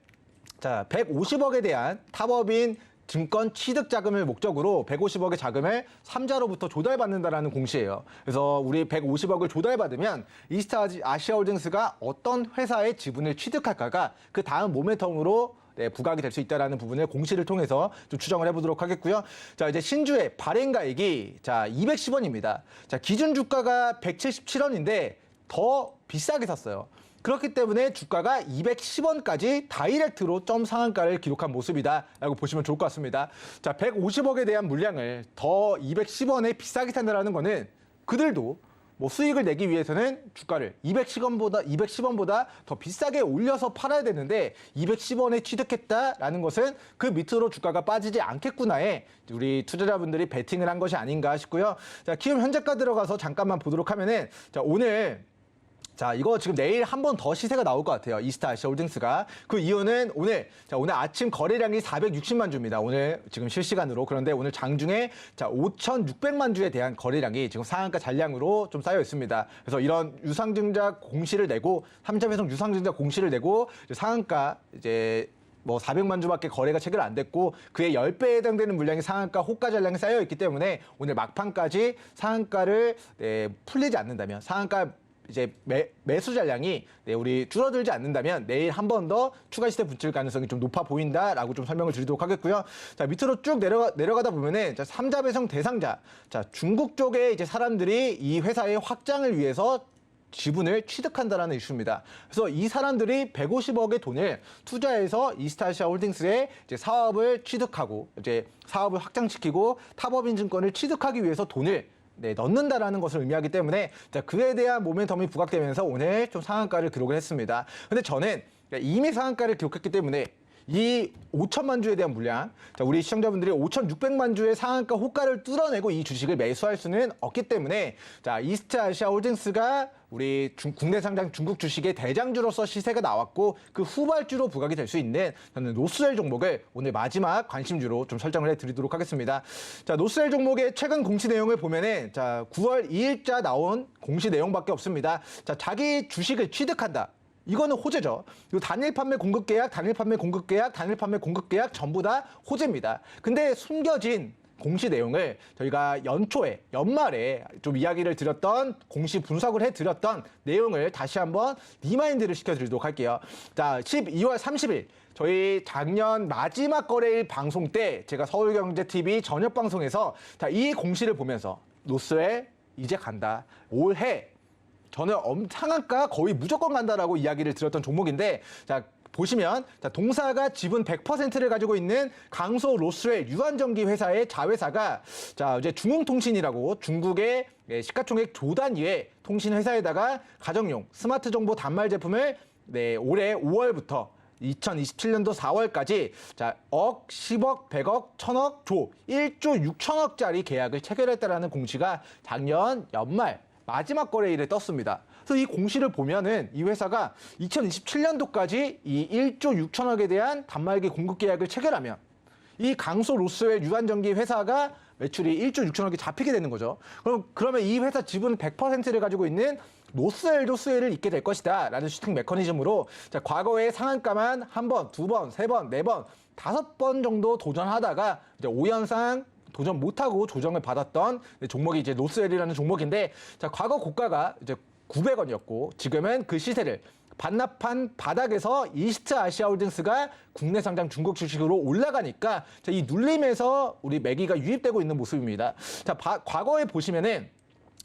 150억에 대한 탑업인 증권 취득 자금을 목적으로 150억의 자금을 삼자로부터 조달받는다라는 공시예요. 그래서 우리 150억을 조달받으면 이스트 아시아홀딩스가 어떤 회사의 지분을 취득할까가 그 다음 모멘텀으로 부각이 될 수 있다라는 부분을 공시를 통해서 좀 추정을 해보도록 하겠고요. 자, 이제 신주의 발행가액이 210원입니다. 자, 기준 주가가 177원인데 더 비싸게 샀어요. 그렇기 때문에 주가가 210원까지 다이렉트로 점 상한가를 기록한 모습이다라고 보시면 좋을 것 같습니다. 자, 150억에 대한 물량을 더 210원에 비싸게 산다라는 거는 그들도 수익을 내기 위해서는 주가를 210원보다 더 비싸게 올려서 팔아야 되는데 210원에 취득했다라는 것은 그 밑으로 주가가 빠지지 않겠구나에 우리 투자자분들이 베팅을 한 것이 아닌가 싶고요. 자, 키움 현재가 들어가서 잠깐만 보도록 하면은 오늘 자, 이거 지금 내일 한 번 더 시세가 나올 것 같아요. 이스타아시아홀딩스가. 그 이유는 오늘 아침 거래량이 460만 주입니다. 오늘 지금 실시간으로. 그런데 오늘 장중에 5,600만 주에 대한 거래량이 지금 상한가 잔량으로 좀 쌓여 있습니다. 그래서 이런 유상증자 공시를 내고 3차 배송 유상증자 공시를 내고 상한가 이제 뭐 400만 주밖에 거래가 체결 안 됐고 그의 10배에 해당되는 물량이 상한가 호가 잔량이 쌓여 있기 때문에 오늘 막판까지 상한가를 풀리지 않는다면 상한가 이제 매수 잔량이 우리 줄어들지 않는다면 내일 한 번 더 추가 시세 분출 가능성이 좀 높아 보인다라고 좀 설명을 드리도록 하겠고요. 자, 밑으로 쭉 내려가다 보면은 3자 배송 대상자. 자, 중국 쪽에 이제 사람들이 이 회사의 확장을 위해서 지분을 취득한다라는 이슈입니다. 그래서 이 사람들이 150억의 돈을 투자해서 이스타아시아홀딩스의 이제 사업을 취득하고 이제 사업을 확장시키고 탑업인증권을 취득하기 위해서 돈을 넣는다라는 것을 의미하기 때문에 그에 대한 모멘텀이 부각되면서 오늘 좀 상한가를 기록을 했습니다. 근데 저는 이미 상한가를 기록했기 때문에 이 5천만 주에 대한 물량, 우리 시청자분들이 5,600만 주의 상한가 호가를 뚫어내고 이 주식을 매수할 수는 없기 때문에 이스타아시아홀딩스가 우리 국내 상장 중국 주식의 대장주로서 시세가 나왔고 그 후발주로 부각이 될 수 있는 저는 노스웰 종목을 오늘 마지막 관심주로 좀 설정을 해드리도록 하겠습니다. 자, 노스웰 종목의 최근 공시 내용을 보면은 9월 2일자 나온 공시 내용밖에 없습니다. 자, 자기 주식을 취득한다. 이거는 호재죠. 그리고 단일 판매 공급 계약, 단일 판매 공급 계약, 단일 판매 공급 계약 전부 다 호재입니다. 근데 숨겨진 공시 내용을 저희가 연말에 좀 이야기를 드렸던 공시 분석을 해드렸던 내용을 다시 한번 리마인드를 시켜드리도록 할게요. 자, 12월 30일 저희 작년 마지막 거래일 방송 때 제가 서울경제TV 저녁 방송에서 이 공시를 보면서 노스웰 이제 간다. 올해 저는 상한가 거의 무조건 간다라고 이야기를 드렸던 종목인데 자, 보시면 동사가 지분 100%를 가지고 있는 강소 로스웰 유한전기 회사의 자회사가 이제 중흥통신이라고 중국의 시가총액 조 단위의 통신 회사에다가 가정용 스마트 정보 단말 제품을 올해 5월부터 2027년도 4월까지 억, 10억, 100억, 1000억, 조 1조 6천억짜리 계약을 체결했다라는 공시가 작년 연말 마지막 거래일에 떴습니다. 그래서 이 공시를 보면은 이 회사가 2027년도까지 이 1조 6천억에 대한 단말기 공급 계약을 체결하면 이 강소 로스웰 유한전기 회사가 매출이 1조 6천억이 잡히게 되는 거죠. 그러면 이 회사 지분 100%를 가지고 있는 노스웰도 수혜를 입게 될 것이다 라는 슈팅 메커니즘으로 과거에 상한가만 한 번, 두 번, 세 번, 네 번, 5번 정도 도전하다가 이제 5연상 도전 못하고 조정을 받았던 종목이 이제 노스웰이라는 종목인데 과거 고가가 이제 900원이었고 지금은 그 시세를 반납한 바닥에서 이스타아시아홀딩스가 국내 상장 중국 주식으로 올라가니까 이 눌림에서 우리 매기가 유입되고 있는 모습입니다. 자, 과거에 보시면은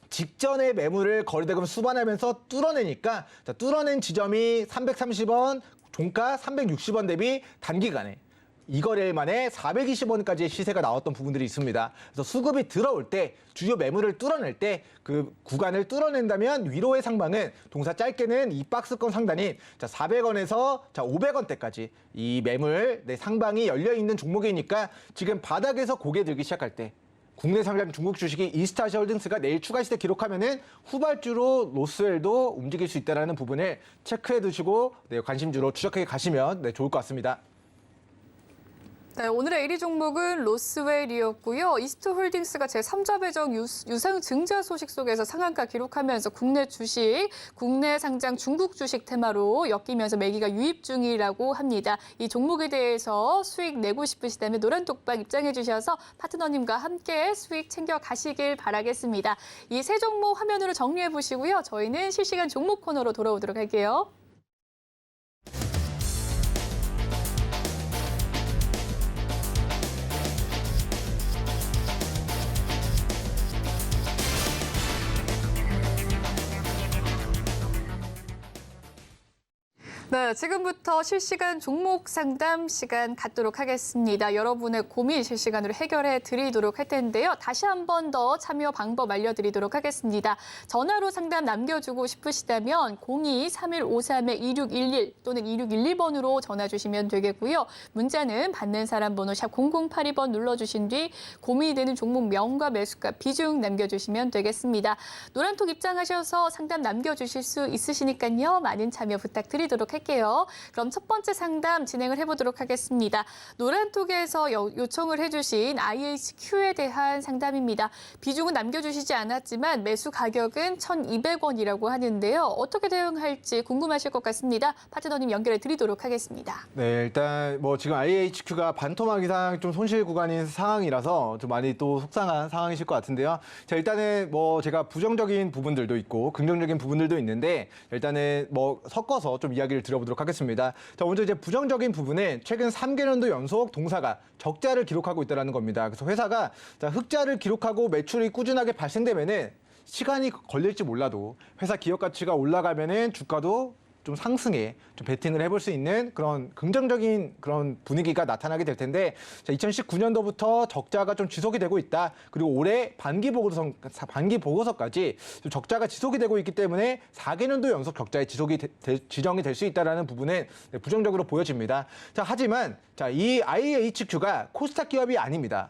직전에 매물을 거래대금 수반하면서 뚫어내니까 뚫어낸 지점이 330원, 종가 360원 대비 단기간에 이 거래일 만에 420원까지의 시세가 나왔던 부분들이 있습니다. 그래서 수급이 들어올 때 주요 매물을 뚫어낼 때 그 구간을 뚫어낸다면 위로의 상방은 동사 짧게는 이 박스권 상단인 400원에서 500원대까지 이 매물 상방이 열려있는 종목이니까 지금 바닥에서 고개 들기 시작할 때 국내 상장 중국 주식이 이스타아시아홀딩스가 내일 추가 시세 기록하면은 후발주로 노스웰도 움직일 수 있다는 부분을 체크해 두시고 관심주로 추적해 가시면 좋을 것 같습니다. 네, 오늘의 1위 종목은 로스웰이었고요. 이스트홀딩스가 제3자 배정 유상 증자 소식 속에서 상한가 기록하면서 국내 주식, 국내 상장 중국 주식 테마로 엮이면서 매기가 유입 중이라고 합니다. 이 종목에 대해서 수익 내고 싶으시다면 노란톡방 입장해 주셔서 파트너님과 함께 수익 챙겨 가시길 바라겠습니다. 이 세 종목 화면으로 정리해 보시고요. 저희는 실시간 종목 코너로 돌아오도록 할게요. 네, 지금부터 실시간 종목 상담 시간 갖도록 하겠습니다. 여러분의 고민 실시간으로 해결해 드리도록 할 텐데요. 다시 한 번 더 참여 방법 알려드리도록 하겠습니다. 전화로 상담 남겨주고 싶으시다면 02-3153-2611 또는 2611번으로 전화 주시면 되겠고요. 문자는 받는 사람 번호 샵 0082번 눌러주신 뒤 고민이 되는 종목 명과 매수가 비중 남겨주시면 되겠습니다. 노란톡 입장하셔서 상담 남겨주실 수 있으시니까요. 많은 참여 부탁드리도록 할게요. 그럼 첫 번째 상담 진행을 해보도록 하겠습니다. 노란톡에서 요청을 해주신 IHQ에 대한 상담입니다. 비중은 남겨주시지 않았지만 매수 가격은 1,200원이라고 하는데요. 어떻게 대응할지 궁금하실 것 같습니다. 파트너님 연결해 드리도록 하겠습니다. 네, 일단 뭐 지금 IHQ가 반토막 이상 좀 손실 구간인 상황이라서 좀 많이 또 속상한 상황이실 것 같은데요. 자, 일단은 뭐 제가 부정적인 부분들도 있고 긍정적인 부분들도 있는데 일단은 뭐 섞어서 좀 이야기를 드려보도록 하겠습니다. 자, 먼저 이제 부정적인 부분은 최근 3개년도 연속 동사가 적자를 기록하고 있다는 겁니다. 그래서 회사가 자, 흑자를 기록하고 매출이 꾸준하게 발생되면은 시간이 걸릴지 몰라도 회사 기업 가치가 올라가면은 주가도 좀 상승에 좀 베팅을 해볼 수 있는 그런 긍정적인 그런 분위기가 나타나게 될 텐데, 자, 2019년도부터 적자가 좀 지속이 되고 있다. 그리고 올해 반기 보고서까지 좀 적자가 지속이 되고 있기 때문에 4개년도 연속 적자의 지정이 될 수 있다라는 부분은 부정적으로 보여집니다. 자, 하지만 자, 이 IHQ가 코스닥 기업이 아닙니다.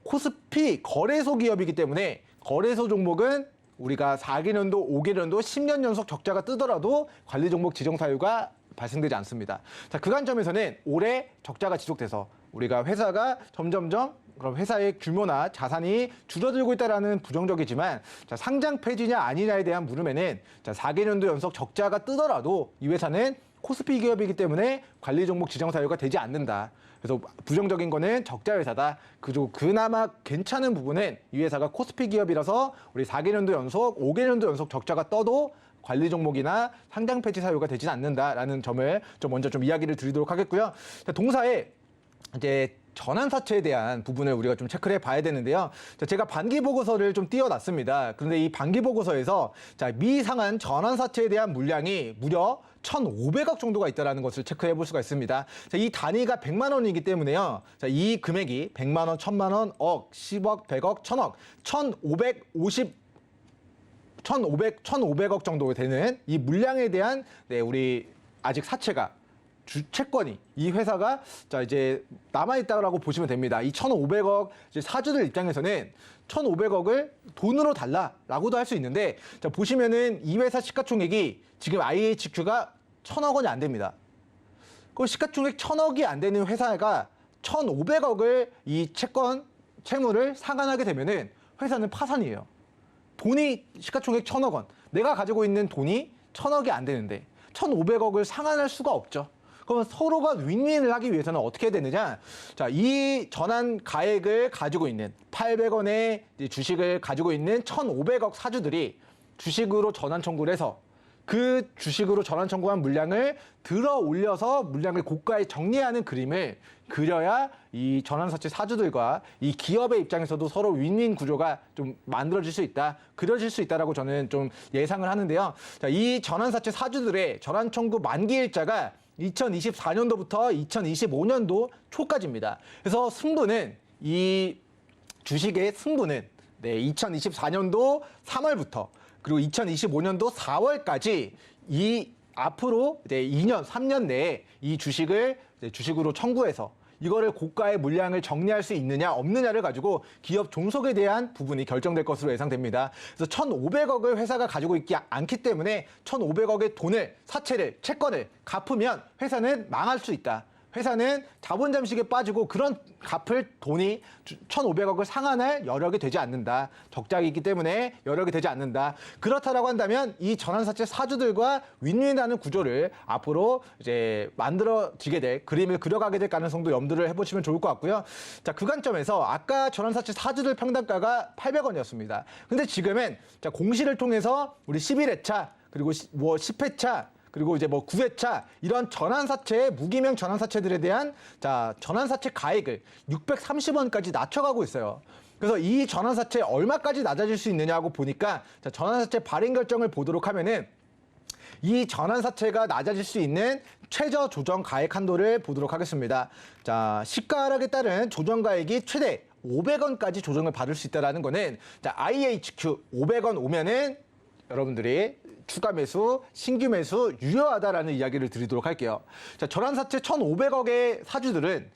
코스피 거래소 기업이기 때문에 거래소 종목은 우리가 4개년도, 5개년도, 10년 연속 적자가 뜨더라도 관리 종목 지정 사유가 발생되지 않습니다. 자, 그 관점에서는 올해 적자가 지속돼서 우리가 회사가 점점점 그럼 회사의 규모나 자산이 줄어들고 있다는 부정적이지만, 자, 상장 폐지냐 아니냐에 대한 물음에는 자, 4개년도 연속 적자가 뜨더라도 이 회사는 코스피 기업이기 때문에 관리 종목 지정 사유가 되지 않는다. 그래서 부정적인 거는 적자 회사다. 그나마 괜찮은 부분은 이 회사가 코스피 기업이라서 우리 4개년도 연속, 5개년도 연속 적자가 떠도 관리 종목이나 상장 폐지 사유가 되지는 않는다라는 점을 좀 먼저 좀 이야기를 드리도록 하겠고요. 자, 동사에 이제 전환사채에 대한 부분을 우리가 좀 체크를 해봐야 되는데요. 자, 제가 반기 보고서를 좀 띄워놨습니다. 그런데 이 반기 보고서에서 자, 미상한 전환사채에 대한 물량이 무려 1,500억 정도가 있다는 것을 체크해 볼 수가 있습니다. 자, 이 단위가 100만 원이기 때문에요. 자, 이 금액이 100만 원, 1,000만 원, 억, 10억, 100억, 1,000억, 1,500억 정도 되는 이 물량에 대한 우리 아직 사채가 주채권이 이 회사가 자 이제 남아있다고 보시면 됩니다. 이 1,500억 이제 사주들 입장에서는 1,500억을 돈으로 달라라고도 할 수 있는데, 자 보시면은 이 회사 시가총액이 지금 IHQ가 1,000억 원이 안 됩니다. 그 시가총액 1,000억이 안 되는 회사가 1,500억을 이 채무를 상환하게 되면은 회사는 파산이에요. 돈이 시가총액 1,000억 원, 내가 가지고 있는 돈이 1,000억이 안 되는데 1,500억을 상환할 수가 없죠. 그러면 서로가 윈윈을 하기 위해서는 어떻게 해야 되느냐? 자, 이 전환 가액을 가지고 있는 800원의 주식을 가지고 있는 1,500억 사주들이 주식으로 전환 청구를 해서 그 주식으로 전환 청구한 물량을 들어 올려서 물량을 고가에 정리하는 그림을 그려야 이 전환사채 사주들과 이 기업의 입장에서도 서로 윈윈 구조가 좀 만들어질 수 있다, 그려질 수 있다라고 저는 좀 예상을 하는데요. 자, 이 전환사채 사주들의 전환 청구 만기일자가 2024년도부터 2025년도 초까지입니다. 그래서 승부는 이 주식의 승부는 2024년도 3월부터 그리고 2025년도 4월까지 이 앞으로 이제 2년, 3년 내에 이 주식을 주식으로 청구해서 이거를 고가의 물량을 정리할 수 있느냐 없느냐를 가지고 기업 종속에 대한 부분이 결정될 것으로 예상됩니다. 그래서 1,500억을 회사가 가지고 있지 않기 때문에 1,500억의 돈을, 사채를, 채권을 갚으면 회사는 망할 수 있다. 회사는 자본 잠식에 빠지고 그런 갚을 돈이 1,500억을 상환할 여력이 되지 않는다. 적자이기 때문에 여력이 되지 않는다. 그렇다라고 한다면 이 전환사채 사주들과 윈윈하는 구조를 앞으로 이제 만들어지게 될, 그림을 그려가게 될 가능성도 염두를 해보시면 좋을 것 같고요. 자, 그 관점에서 아까 전환사채 사주들 평단가가 800원이었습니다. 근데 지금은 자, 공시를 통해서 우리 11회차 그리고 10회차 그리고 이제 뭐 9회차 이런 전환사채, 무기명 전환사채들에 대한 자, 전환사채 가액을 630원까지 낮춰가고 있어요. 그래서 이 전환사채 얼마까지 낮아질 수 있느냐고 보니까 자, 전환사채 발행 결정을 보도록 하면은 이 전환사채가 낮아질 수 있는 최저 조정 가액 한도를 보도록 하겠습니다. 자, 시가 하락에 따른 조정 가액이 최대 500원까지 조정을 받을 수 있다는 거는 자, IHQ 500원 오면은 여러분들이 추가 매수, 신규 매수 유효하다라는 이야기를 드리도록 할게요. 자, 전환사채 1,500억의 사주들은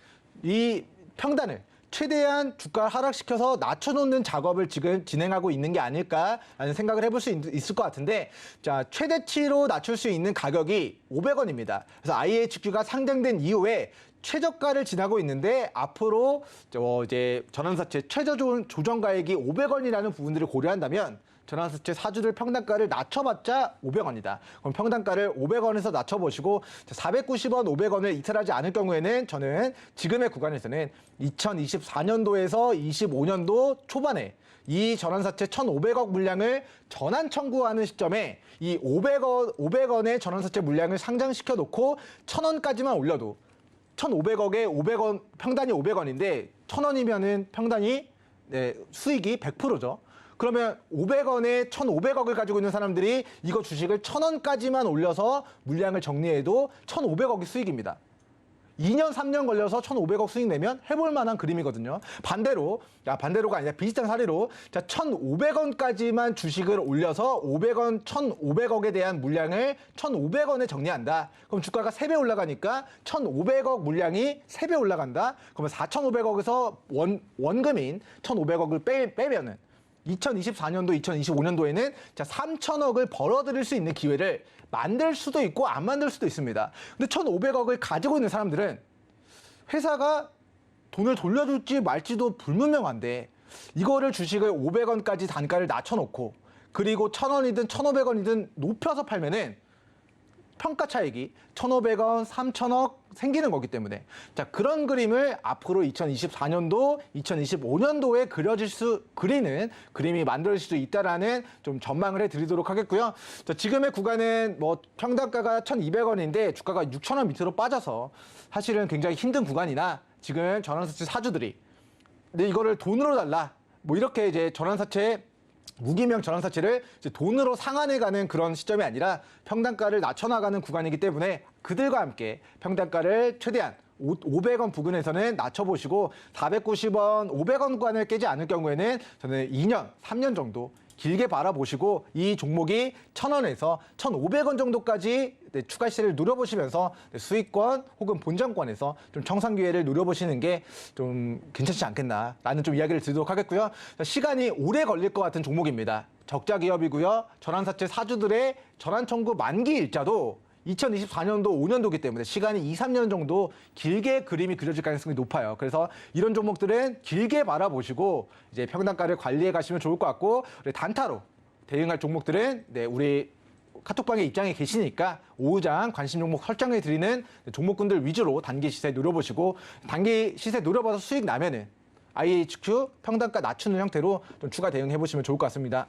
이 평단을 최대한 주가 하락시켜서 낮춰놓는 작업을 지금 진행하고 있는 게 아닐까라는 생각을 해볼 수 있을 것 같은데, 자, 최대치로 낮출 수 있는 가격이 500원입니다. 그래서 IHQ가 상장된 이후에 최저가를 지나고 있는데 앞으로 이제 전환사채 최저 조정 가액이 500원이라는 부분들을 고려한다면 전환사채 사주들 평단가를 낮춰봤자 500원이다. 그럼 평단가를 500원에서 낮춰보시고 490원, 500원을 이탈하지 않을 경우에는 저는 지금의 구간에서는 2024년도에서 25년도 초반에 이 전환사채 1,500억 물량을 전환 청구하는 시점에 이 500원의 전환사채 물량을 상장시켜 놓고 1,000원까지만 올려도 1,500억에 500원, 평단이 500원인데 1,000원이면은 평단이 수익이 100%죠. 그러면 500원에 1,500억을 가지고 있는 사람들이 이거 주식을 1,000원까지만 올려서 물량을 정리해도 1,500억이 수익입니다. 2년, 3년 걸려서 1,500억 수익 내면 해볼 만한 그림이거든요. 반대로가 아니라 비슷한 사례로 자, 1,500원까지만 주식을 올려서 1,500억에 대한 물량을 1,500원에 정리한다. 그럼 주가가 3배 올라가니까 1,500억 물량이 3배 올라간다. 그러면 4,500억에서 원금인 1,500억을 빼면은 2024년도, 2025년도에는 자, 3,000억을 벌어들일 수 있는 기회를 만들 수도 있고 안 만들 수도 있습니다. 근데 1,500억을 가지고 있는 사람들은 회사가 돈을 돌려줄지 말지도 불분명한데 이거를 주식을 500원까지 단가를 낮춰놓고 그리고 1,000원이든 1,500원이든 높여서 팔면은 평가 차익이 1,500원, 3,000억 생기는 거기 때문에 자, 그런 그림을 앞으로 2024년도, 2025년도에 그리는 그림이 만들어질 수 있다라는 좀 전망을 해드리도록 하겠고요. 자, 지금의 구간은 뭐 평단가가 1,200원인데 주가가 6,000원 밑으로 빠져서 사실은 굉장히 힘든 구간이나 지금 전환사채 사주들이 근데 이거를 돈으로 달라 뭐 이렇게 이제 전환사채 무기명 전환사채를 이제 돈으로 상환해가는 그런 시점이 아니라 평단가를 낮춰나가는 구간이기 때문에 그들과 함께 평단가를 최대한 500원 부근에서는 낮춰보시고 490원, 500원 구간을 깨지 않을 경우에는 저는 2년, 3년 정도 길게 바라보시고 이 종목이 1,000원에서 1,500원 정도까지 추가 시세를 누려보시면서 수익권 혹은 본전권에서 좀 청산 기회를 누려보시는 게 좀 괜찮지 않겠나라는 좀 이야기를 드리도록 하겠고요. 시간이 오래 걸릴 것 같은 종목입니다. 적자 기업이고요. 전환사채 사주들의 전환 청구 만기 일자도 2024년도, 5년도기 때문에 시간이 2, 3년 정도 길게 그림이 그려질 가능성이 높아요. 그래서 이런 종목들은 길게 바라보시고 이제 평단가를 관리해 가시면 좋을 것 같고 단타로 대응할 종목들은 우리 카톡방에 입장에 계시니까 오후장 관심 종목 설정해 드리는 종목군들 위주로 단기 시세 노려보시고 단기 시세 노려봐서 수익 나면은 IHQ 평단가 낮추는 형태로 좀 추가 대응해 보시면 좋을 것 같습니다.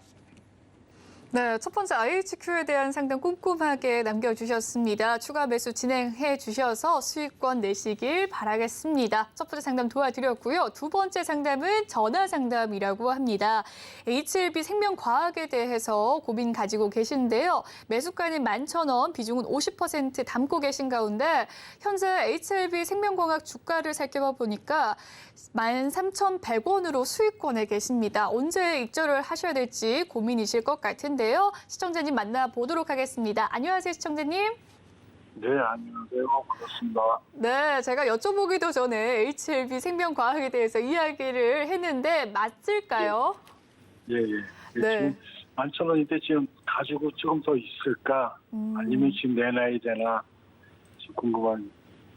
네, 첫 번째 IHQ에 대한 상담 꼼꼼하게 남겨주셨습니다. 추가 매수 진행해 주셔서 수익권 내시길 바라겠습니다. 첫 번째 상담 도와드렸고요. 두 번째 상담은 전화 상담이라고 합니다. HLB 생명과학에 대해서 고민 가지고 계신데요. 매수가는 11,000원, 비중은 50% 담고 계신 가운데 현재 HLB 생명과학 주가를 살펴보니까 13,100원으로 수익권에 계십니다. 언제 입절을 하셔야 될지 고민이실 것 같은데요. 시청자님 만나보도록 하겠습니다. 안녕하세요, 시청자님. 네, 안녕하세요. 반갑습니다. 네, 제가 여쭤보기도 전에 HLB 생명과학에 대해서 이야기를 했는데 맞을까요? 예. 네. 지금 11,000원인데 지금 가지고 조금 더 있을까? 아니면 지금 내놔야 되나? 지금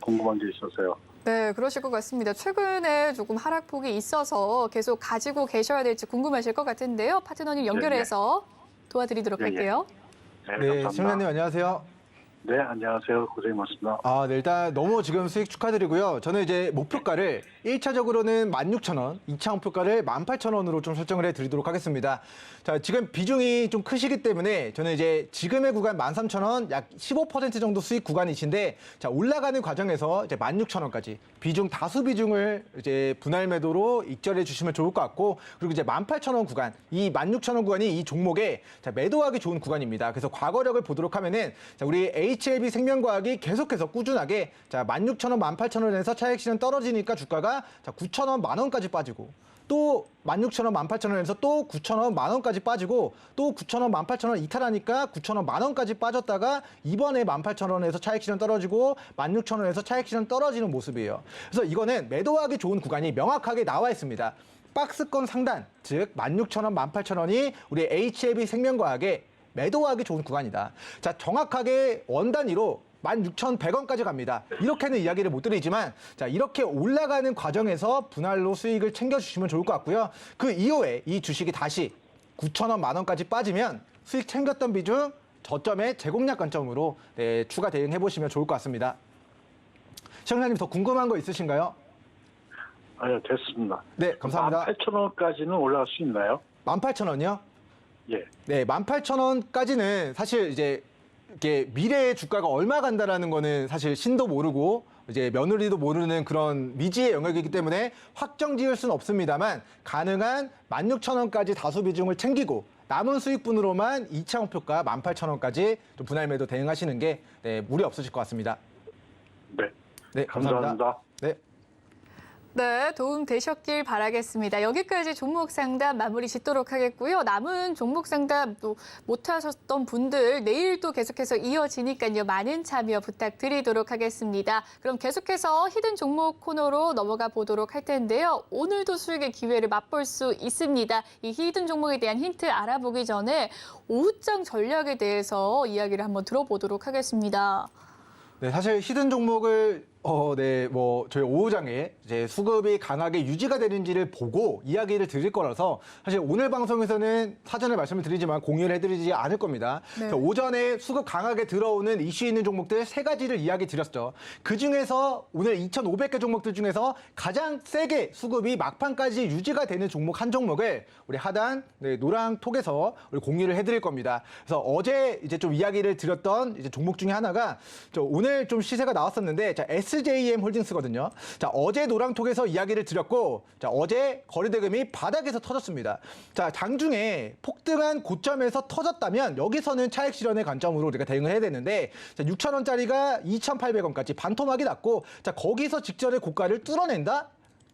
궁금한 게 있어서요. 네, 그러실 것 같습니다. 최근에 조금 하락폭이 있어서 계속 가지고 계셔야 될지 궁금하실 것 같은데요. 파트너님 연결해서 도와드리도록 할게요. 네, 네, 감사합니다. 시청자님 안녕하세요. 네, 안녕하세요. 고생이 많습니다. 아, 네, 일단 너무 지금 수익 축하드리고요. 저는 이제 목표가를 1차적으로는 16,000원, 2차 목표가를 18,000원으로 좀 설정을 해드리도록 하겠습니다. 자, 지금 비중이 좀 크시기 때문에 저는 이제 지금의 구간 13,000원, 약 15% 정도 수익 구간이신데, 자, 올라가는 과정에서 이제 16,000원까지 비중, 다수 비중을 이제 분할 매도로 익절해 주시면 좋을 것 같고, 그리고 이제 18,000원 구간, 이 16,000원 구간이 이 종목에 자, 매도하기 좋은 구간입니다. 그래서 과거력을 보도록 하면은, 자, 우리 HLB 생명과학이 계속해서 꾸준하게 자, 16,000원, 18,000원에서 차익 실현 떨어지니까 주가가 자, 9,000원, 만원까지 빠지고, 또 16,000원, 18,000원에서 또 9,000원, 만원까지 빠지고, 또 9,000원, 18,000원 이탈하니까 9,000원, 만원까지 빠졌다가 이번에 18,000원에서 차익 실현 떨어지고 16,000원에서 차익 실현 떨어지는 모습이에요. 그래서 이거는 매도하기 좋은 구간이 명확하게 나와 있습니다. 박스권 상단, 즉 16,000원, 18,000원이 우리 HLB 생명과학의 매도하기 좋은 구간이다. 자, 정확하게 원 단위로 16,100원까지 갑니다. 이렇게는 이야기를 못 드리지만, 자, 이렇게 올라가는 과정에서 분할로 수익을 챙겨주시면 좋을 것 같고요. 그 이후에 이 주식이 다시 9,000원, 만원까지 빠지면 수익 챙겼던 비중 저점의 재공략 관점으로 네, 추가 대응해보시면 좋을 것 같습니다. 시청자님 더 궁금한 거 있으신가요? 아니요, 됐습니다. 네, 감사합니다. 18,000원까지는 올라갈 수 있나요? 18,000원이요? 예. 네, 18,000원까지는 사실 이제 이게 미래의 주가가 얼마 간다라는 거는 사실 신도 모르고 이제 며느리도 모르는 그런 미지의 영역이기 때문에 확정 지을 수는 없습니다만, 가능한 16,000원까지 다수 비중을 챙기고 남은 수익분으로만 2차 목표가 18,000원까지 좀 분할 매도 대응하시는 게 네, 무리 없으실 것 같습니다. 네. 네, 감사합니다. 네. 네, 도움 되셨길 바라겠습니다. 여기까지 종목 상담 마무리 짓도록 하겠고요. 남은 종목 상담 또 못하셨던 분들 내일 또 계속해서 이어지니까요. 많은 참여 부탁드리도록 하겠습니다. 그럼 계속해서 히든 종목 코너로 넘어가 보도록 할 텐데요. 오늘도 수익의 기회를 맛볼 수 있습니다. 이 히든 종목에 대한 힌트 알아보기 전에 오후장 전략에 대해서 이야기를 한번 들어보도록 하겠습니다. 네, 사실 히든 종목을 저희 오후장에 이제 수급이 강하게 유지가 되는지를 보고 이야기를 드릴 거라서 사실 오늘 방송에서는 사전에 말씀을 드리지만 공유를 해드리지 않을 겁니다. 네. 오전에 수급 강하게 들어오는 이슈 있는 종목들 세 가지를 이야기 드렸죠. 그 중에서 오늘 2,500개 종목들 중에서 가장 세게 수급이 막판까지 유지가 되는 종목 한 종목을 우리 하단 노랑톡에서 우리 공유를 해드릴 겁니다. 그래서 어제 이제 좀 이야기를 드렸던 이제 종목 중에 하나가 오늘 좀 시세가 나왔었는데, 자, SJM 홀딩스거든요. 자, 어제 노랑톡에서 이야기를 드렸고, 자, 어제 거래대금이 바닥에서 터졌습니다. 자, 장중에 폭등한 고점에서 터졌다면 여기서는 차익 실현의 관점으로 우리가 대응을 해야 되는데, 자, 6,000원짜리가 2,800원까지 반토막이 났고, 자, 거기서 직전의 고가를 뚫어낸다?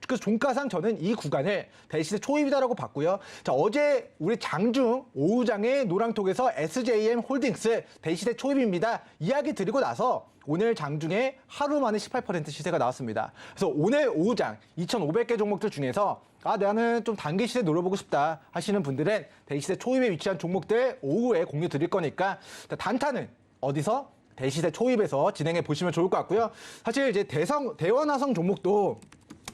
그 종가상 저는 이 구간을 대시세 초입이다라고 봤고요. 자, 어제 우리 장중 오후장에 노랑톡에서 SJM 홀딩스 대시세 초입입니다. 이야기 드리고 나서 오늘 장중에 하루 만에 18% 시세가 나왔습니다. 그래서 오늘 오후장 2,500개 종목들 중에서 나는 좀 단기 시세 노려보고 싶다 하시는 분들은 대시세 초입에 위치한 종목들 오후에 공유 드릴 거니까, 단타는 어디서? 대시세 초입에서 진행해 보시면 좋을 것 같고요. 사실 이제 대원화성 종목도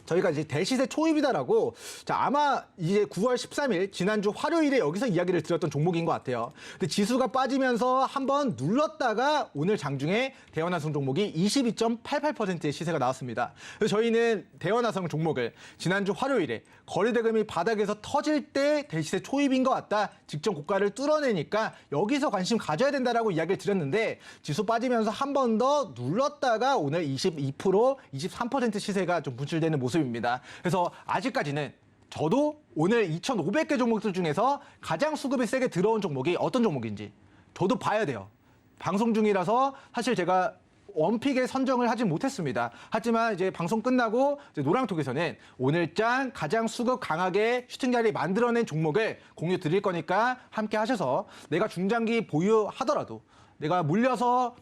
저희가 이제 대시세 초입이다라고, 자, 아마 이제 9월 13일 지난주 화요일에 여기서 이야기를 드렸던 종목인 것 같아요. 근데 지수가 빠지면서 한번 눌렀다가 오늘 장중에 대원화성 종목이 22.88%의 시세가 나왔습니다. 그래서 저희는 대원화성 종목을 지난주 화요일에 거래대금이 바닥에서 터질 때 대시세 초입인 것 같다, 직전 고가를 뚫어내니까 여기서 관심 가져야 된다라고 이야기를 드렸는데, 지수 빠지면서 한 번 더 눌렀다가 오늘 22%, 23% 시세가 좀 분출되는 모습입니다. 그래서 아직까지는 저도 오늘 2,500개 종목들 중에서 가장 수급이 세게 들어온 종목이 어떤 종목인지 저도 봐야 돼요. 방송 중이라서 사실 제가 원픽에 선정을 하지 못했습니다. 하지만 이제 방송 끝나고 이제 노랑톡에서는 오늘장 가장 수급 강하게 슈팅 자리 만들어낸 종목을 공유 드릴 거니까 함께 하셔서, 내가 중장기 보유하더라도, 내가 물려서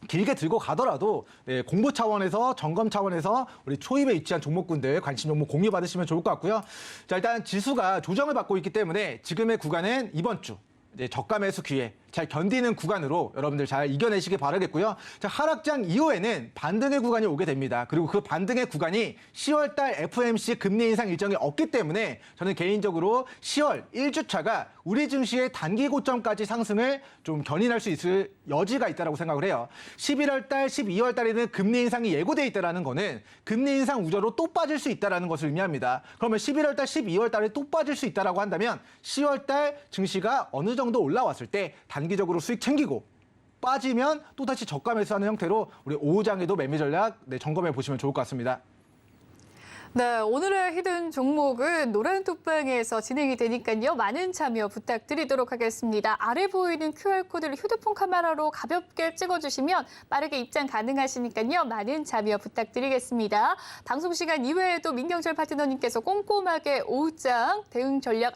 길게 들고 가더라도 공부 차원에서, 점검 차원에서 우리 초입에 위치한 종목군들 관심 종목 공유 받으시면 좋을 것 같고요. 자, 일단 지수가 조정을 받고 있기 때문에 지금의 구간은 이번 주 저가 매수 기회, 잘 견디는 구간으로 여러분들 잘 이겨내시기 바라겠고요. 자, 하락장 이후에는 반등의 구간이 오게 됩니다. 그리고 그 반등의 구간이 10월 달 FOMC 금리 인상 일정이 없기 때문에 저는 개인적으로 10월 1주차가 우리 증시의 단기 고점까지 상승을 좀 견인할 수 있을 여지가 있다고 생각을 해요. 11월 달, 12월 달에는 금리 인상이 예고돼 있다는 거는 금리 인상 우려로 또 빠질 수 있다는 것을 의미합니다. 그러면 11월 달, 12월 달에 또 빠질 수 있다고 한다면 10월 달 증시가 어느 정도 올라왔을 때 단기적으로 수익 챙기고 빠지면 또다시 저가 매수하는 형태로 우리 오후장에도 매매 전략 점검해 보시면 좋을 것 같습니다. 네, 오늘의 히든 종목은 노란 톡방에서 진행이 되니까요. 많은 참여 부탁드리도록 하겠습니다. 아래 보이는 QR코드를 휴대폰 카메라로 가볍게 찍어주시면 빠르게 입장 가능하시니까요. 많은 참여 부탁드리겠습니다. 방송 시간 이외에도 민경철 파트너님께서 꼼꼼하게 오후장 대응 전략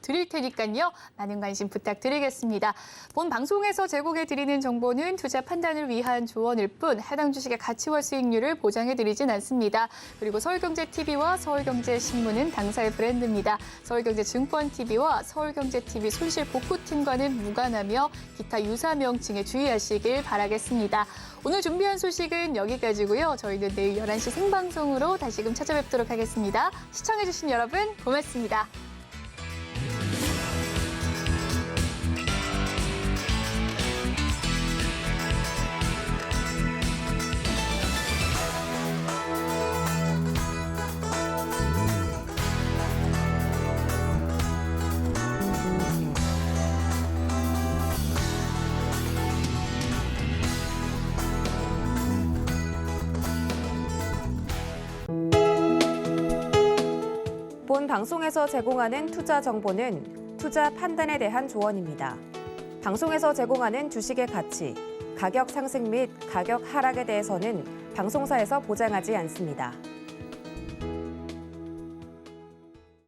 드릴 테니까요. 많은 관심 부탁드리겠습니다. 본 방송에서 제공해드리는 정보는 투자 판단을 위한 조언일 뿐 해당 주식의 가치와 수익률을 보장해드리진 않습니다. 그리고 서울경제TV와 서울경제신문은 당사의 브랜드입니다. 서울경제증권TV와 서울경제TV 손실복구팀과는 무관하며 기타 유사 명칭에 주의하시길 바라겠습니다. 오늘 준비한 소식은 여기까지고요. 저희는 내일 11시 생방송으로 다시금 찾아뵙도록 하겠습니다. 시청해주신 여러분 고맙습니다. 본 방송에서 제공하는 투자 정보는 투자 판단에 대한 조언입니다. 방송에서 제공하는 주식의 가치, 가격 상승 및 가격 하락에 대해서는 방송사에서 보장하지 않습니다.